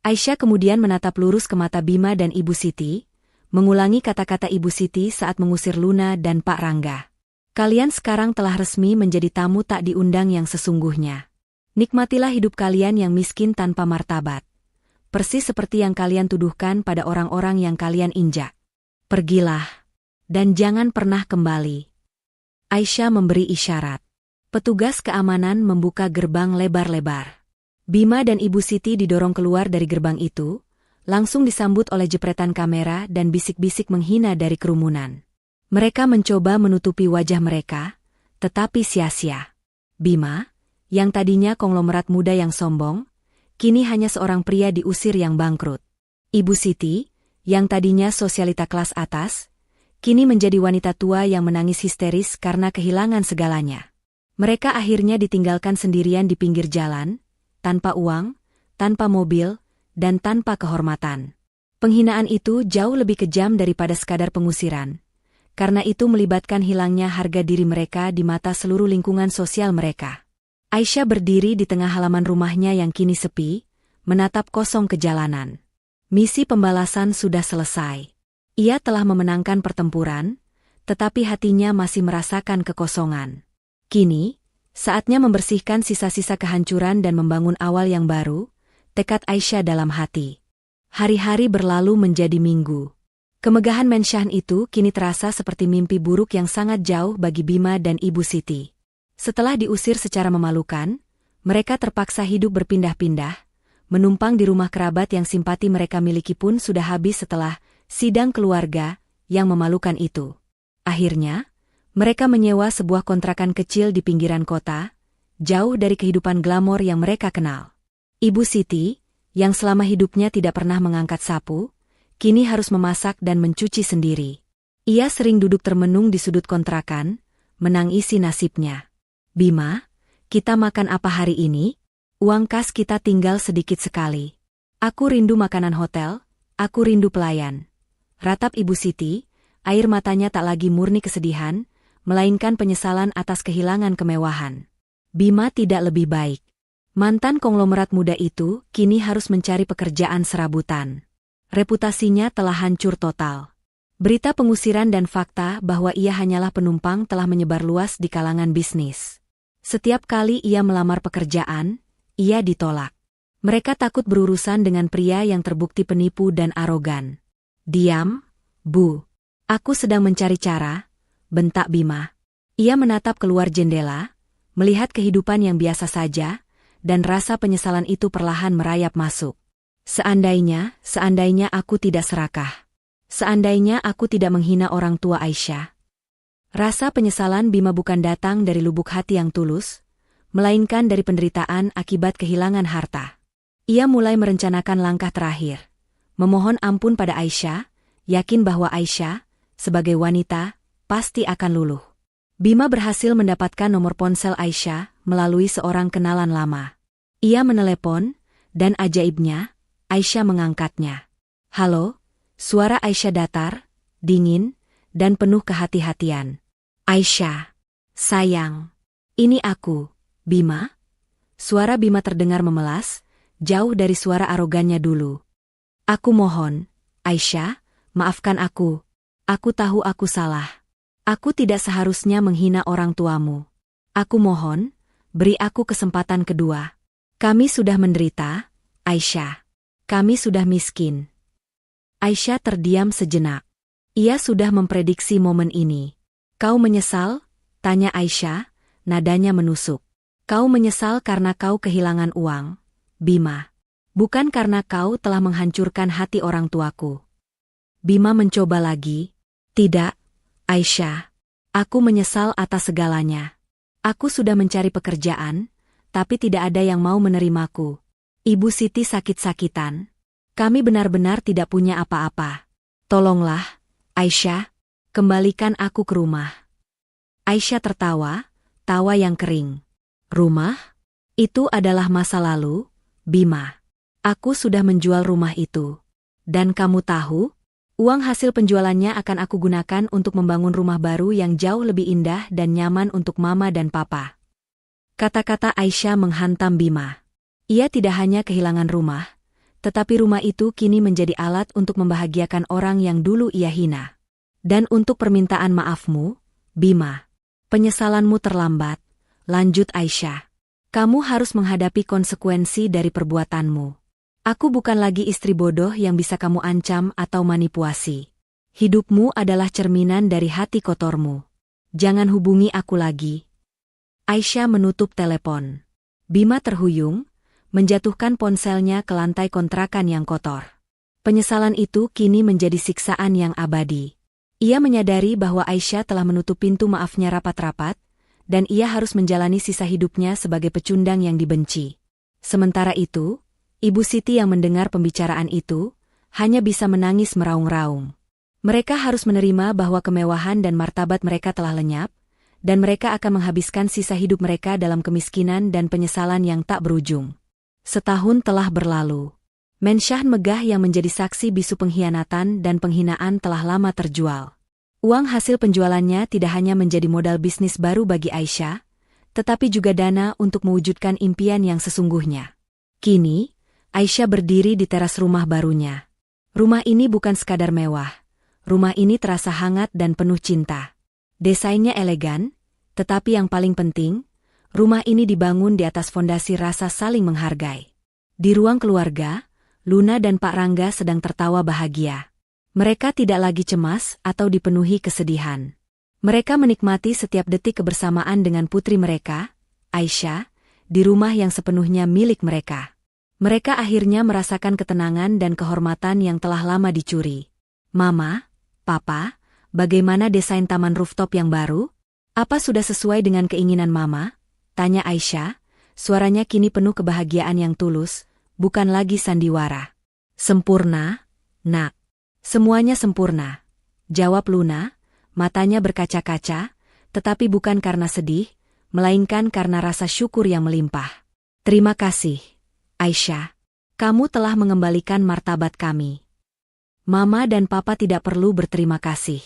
Aisyah kemudian menatap lurus ke mata Bima dan Ibu Siti, mengulangi kata-kata Ibu Siti saat mengusir Luna dan Pak Rangga. "Kalian sekarang telah resmi menjadi tamu tak diundang yang sesungguhnya. Nikmatilah hidup kalian yang miskin tanpa martabat. Persis seperti yang kalian tuduhkan pada orang-orang yang kalian injak. Pergilah, dan jangan pernah kembali." Aisyah memberi isyarat. Petugas keamanan membuka gerbang lebar-lebar. Bima dan Ibu Siti didorong keluar dari gerbang itu, langsung disambut oleh jepretan kamera dan bisik-bisik menghina dari kerumunan. Mereka mencoba menutupi wajah mereka, tetapi sia-sia. Bima, yang tadinya konglomerat muda yang sombong, kini hanya seorang pria diusir yang bangkrut. Ibu Siti, yang tadinya sosialita kelas atas, kini menjadi wanita tua yang menangis histeris karena kehilangan segalanya. Mereka akhirnya ditinggalkan sendirian di pinggir jalan, tanpa uang, tanpa mobil, dan tanpa kehormatan. Penghinaan itu jauh lebih kejam daripada sekadar pengusiran, karena itu melibatkan hilangnya harga diri mereka di mata seluruh lingkungan sosial mereka. Aisyah berdiri di tengah halaman rumahnya yang kini sepi, menatap kosong ke jalanan. Misi pembalasan sudah selesai. Ia telah memenangkan pertempuran, tetapi hatinya masih merasakan kekosongan. Kini, saatnya membersihkan sisa-sisa kehancuran dan membangun awal yang baru, tekad Aisyah dalam hati. Hari-hari berlalu menjadi minggu. Kemegahan Menshan itu kini terasa seperti mimpi buruk yang sangat jauh bagi Bima dan Ibu Siti. Setelah diusir secara memalukan, mereka terpaksa hidup berpindah-pindah, menumpang di rumah kerabat yang simpati mereka miliki pun sudah habis setelah sidang keluarga yang memalukan itu. Akhirnya, mereka menyewa sebuah kontrakan kecil di pinggiran kota, jauh dari kehidupan glamor yang mereka kenal. Ibu Siti, yang selama hidupnya tidak pernah mengangkat sapu, kini harus memasak dan mencuci sendiri. Ia sering duduk termenung di sudut kontrakan, menangisi nasibnya. "Bima, kita makan apa hari ini? Uang kas kita tinggal sedikit sekali. Aku rindu makanan hotel, aku rindu pelayan." Ratap Ibu Siti, air matanya tak lagi murni kesedihan, melainkan penyesalan atas kehilangan kemewahan. Bima tidak lebih baik. Mantan konglomerat muda itu kini harus mencari pekerjaan serabutan. Reputasinya telah hancur total. Berita pengusiran dan fakta bahwa ia hanyalah penumpang telah menyebar luas di kalangan bisnis. Setiap kali ia melamar pekerjaan, ia ditolak. Mereka takut berurusan dengan pria yang terbukti penipu dan arogan. Diam, Bu. Aku sedang mencari cara, bentak Bima. Ia menatap keluar jendela, melihat kehidupan yang biasa saja, dan rasa penyesalan itu perlahan merayap masuk. Seandainya aku tidak serakah. Seandainya aku tidak menghina orang tua Aisyah. Rasa penyesalan Bima bukan datang dari lubuk hati yang tulus, melainkan dari penderitaan akibat kehilangan harta. Ia mulai merencanakan langkah terakhir. Memohon ampun pada Aisyah, yakin bahwa Aisyah, sebagai wanita, pasti akan luluh. Bima berhasil mendapatkan nomor ponsel Aisyah melalui seorang kenalan lama. Ia menelepon, dan ajaibnya, Aisyah mengangkatnya. Halo, suara Aisyah datar, dingin, dan penuh kehati-hatian. Aisyah, sayang, ini aku, Bima. Suara Bima terdengar memelas, jauh dari suara arogannya dulu. Aku mohon, Aisyah, maafkan aku. Aku tahu aku salah. Aku tidak seharusnya menghina orang tuamu. Aku mohon, beri aku kesempatan kedua. Kami sudah menderita, Aisyah. Kami sudah miskin. Aisyah terdiam sejenak. Ia sudah memprediksi momen ini. Kau menyesal? Tanya Aisyah, nadanya menusuk. Kau menyesal karena kau kehilangan uang, Bima. Bukan karena kau telah menghancurkan hati orang tuaku. Bima mencoba lagi. Tidak, Aisyah. Aku menyesal atas segalanya. Aku sudah mencari pekerjaan, tapi tidak ada yang mau menerimaku. Ibu Siti sakit-sakitan. Kami benar-benar tidak punya apa-apa. Tolonglah, Aisyah, kembalikan aku ke rumah. Aisyah tertawa, tawa yang kering. Rumah? Itu adalah masa lalu, Bima. Aku sudah menjual rumah itu. Dan kamu tahu, uang hasil penjualannya akan aku gunakan untuk membangun rumah baru yang jauh lebih indah dan nyaman untuk Mama dan Papa. Kata-kata Aisyah menghantam Bima. Ia tidak hanya kehilangan rumah, tetapi rumah itu kini menjadi alat untuk membahagiakan orang yang dulu ia hina. Dan untuk permintaan maafmu, Bima, penyesalanmu terlambat, lanjut Aisyah. Kamu harus menghadapi konsekuensi dari perbuatanmu. Aku bukan lagi istri bodoh yang bisa kamu ancam atau manipulasi. Hidupmu adalah cerminan dari hati kotormu. Jangan hubungi aku lagi. Aisyah menutup telepon. Bima terhuyung, menjatuhkan ponselnya ke lantai kontrakan yang kotor. Penyesalan itu kini menjadi siksaan yang abadi. Ia menyadari bahwa Aisyah telah menutup pintu maafnya rapat-rapat, dan ia harus menjalani sisa hidupnya sebagai pecundang yang dibenci. Sementara itu, Ibu Siti yang mendengar pembicaraan itu, hanya bisa menangis meraung-raung. Mereka harus menerima bahwa kemewahan dan martabat mereka telah lenyap, dan mereka akan menghabiskan sisa hidup mereka dalam kemiskinan dan penyesalan yang tak berujung. Setahun telah berlalu. Mensyah megah yang menjadi saksi bisu pengkhianatan dan penghinaan telah lama terjual. Uang hasil penjualannya tidak hanya menjadi modal bisnis baru bagi Aisyah, tetapi juga dana untuk mewujudkan impian yang sesungguhnya. Kini, Aisyah berdiri di teras rumah barunya. Rumah ini bukan sekadar mewah. Rumah ini terasa hangat dan penuh cinta. Desainnya elegan, tetapi yang paling penting, rumah ini dibangun di atas fondasi rasa saling menghargai. Di ruang keluarga, Luna dan Pak Rangga sedang tertawa bahagia. Mereka tidak lagi cemas atau dipenuhi kesedihan. Mereka menikmati setiap detik kebersamaan dengan putri mereka, Aisyah, di rumah yang sepenuhnya milik mereka. Mereka akhirnya merasakan ketenangan dan kehormatan yang telah lama dicuri. Mama, Papa, bagaimana desain taman rooftop yang baru? Apa sudah sesuai dengan keinginan Mama? Tanya Aisyah, suaranya kini penuh kebahagiaan yang tulus, bukan lagi sandiwara. Sempurna, Nak. Semuanya sempurna, jawab Luna, matanya berkaca-kaca, tetapi bukan karena sedih, melainkan karena rasa syukur yang melimpah. Terima kasih, Aisyah. Kamu telah mengembalikan martabat kami. Mama dan Papa tidak perlu berterima kasih.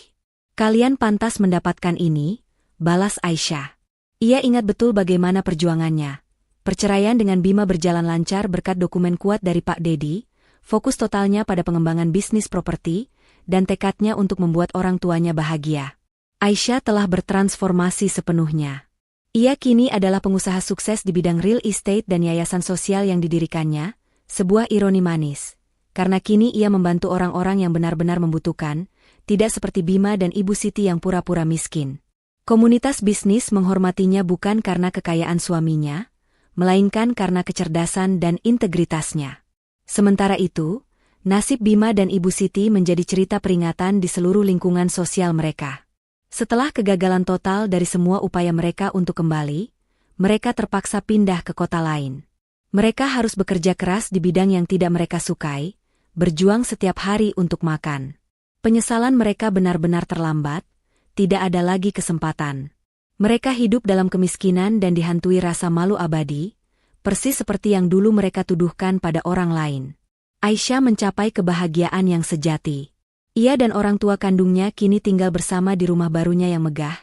Kalian pantas mendapatkan ini, balas Aisyah. Ia ingat betul bagaimana perjuangannya. Perceraian dengan Bima berjalan lancar berkat dokumen kuat dari Pak Dedi, fokus totalnya pada pengembangan bisnis properti, dan tekadnya untuk membuat orang tuanya bahagia. Aisyah telah bertransformasi sepenuhnya. Ia kini adalah pengusaha sukses di bidang real estate dan yayasan sosial yang didirikannya, Sebuah ironi manis. Karena kini ia membantu orang-orang yang benar-benar membutuhkan, tidak seperti Bima dan Ibu Siti yang pura-pura miskin. Komunitas bisnis menghormatinya bukan karena kekayaan suaminya, melainkan karena kecerdasan dan integritasnya. Sementara itu, nasib Bima dan Ibu Siti menjadi cerita peringatan di seluruh lingkungan sosial mereka. Setelah kegagalan total dari semua upaya mereka untuk kembali, mereka terpaksa pindah ke kota lain. Mereka harus bekerja keras di bidang yang tidak mereka sukai, berjuang setiap hari untuk makan. Penyesalan mereka benar-benar terlambat, tidak ada lagi kesempatan. Mereka hidup dalam kemiskinan dan dihantui rasa malu abadi, persis seperti yang dulu mereka tuduhkan pada orang lain. Aisyah mencapai kebahagiaan yang sejati. Ia dan orang tua kandungnya kini tinggal bersama di rumah barunya yang megah,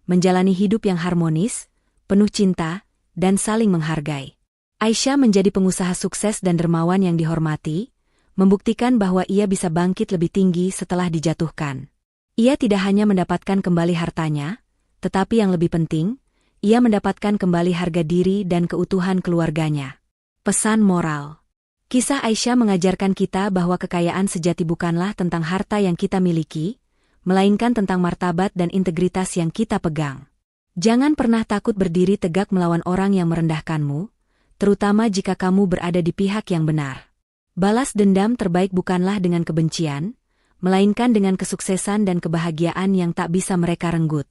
menjalani hidup yang harmonis, penuh cinta, dan saling menghargai. Aisyah menjadi pengusaha sukses dan dermawan yang dihormati, membuktikan bahwa ia bisa bangkit lebih tinggi setelah dijatuhkan. Ia tidak hanya mendapatkan kembali hartanya, tetapi yang lebih penting, ia mendapatkan kembali harga diri dan keutuhan keluarganya. Pesan moral. Kisah Aisyah mengajarkan kita bahwa kekayaan sejati bukanlah tentang harta yang kita miliki, melainkan tentang martabat dan integritas yang kita pegang. Jangan pernah takut berdiri tegak melawan orang yang merendahkanmu, terutama jika kamu berada di pihak yang benar. Balas dendam terbaik bukanlah dengan kebencian, melainkan dengan kesuksesan dan kebahagiaan yang tak bisa mereka renggut.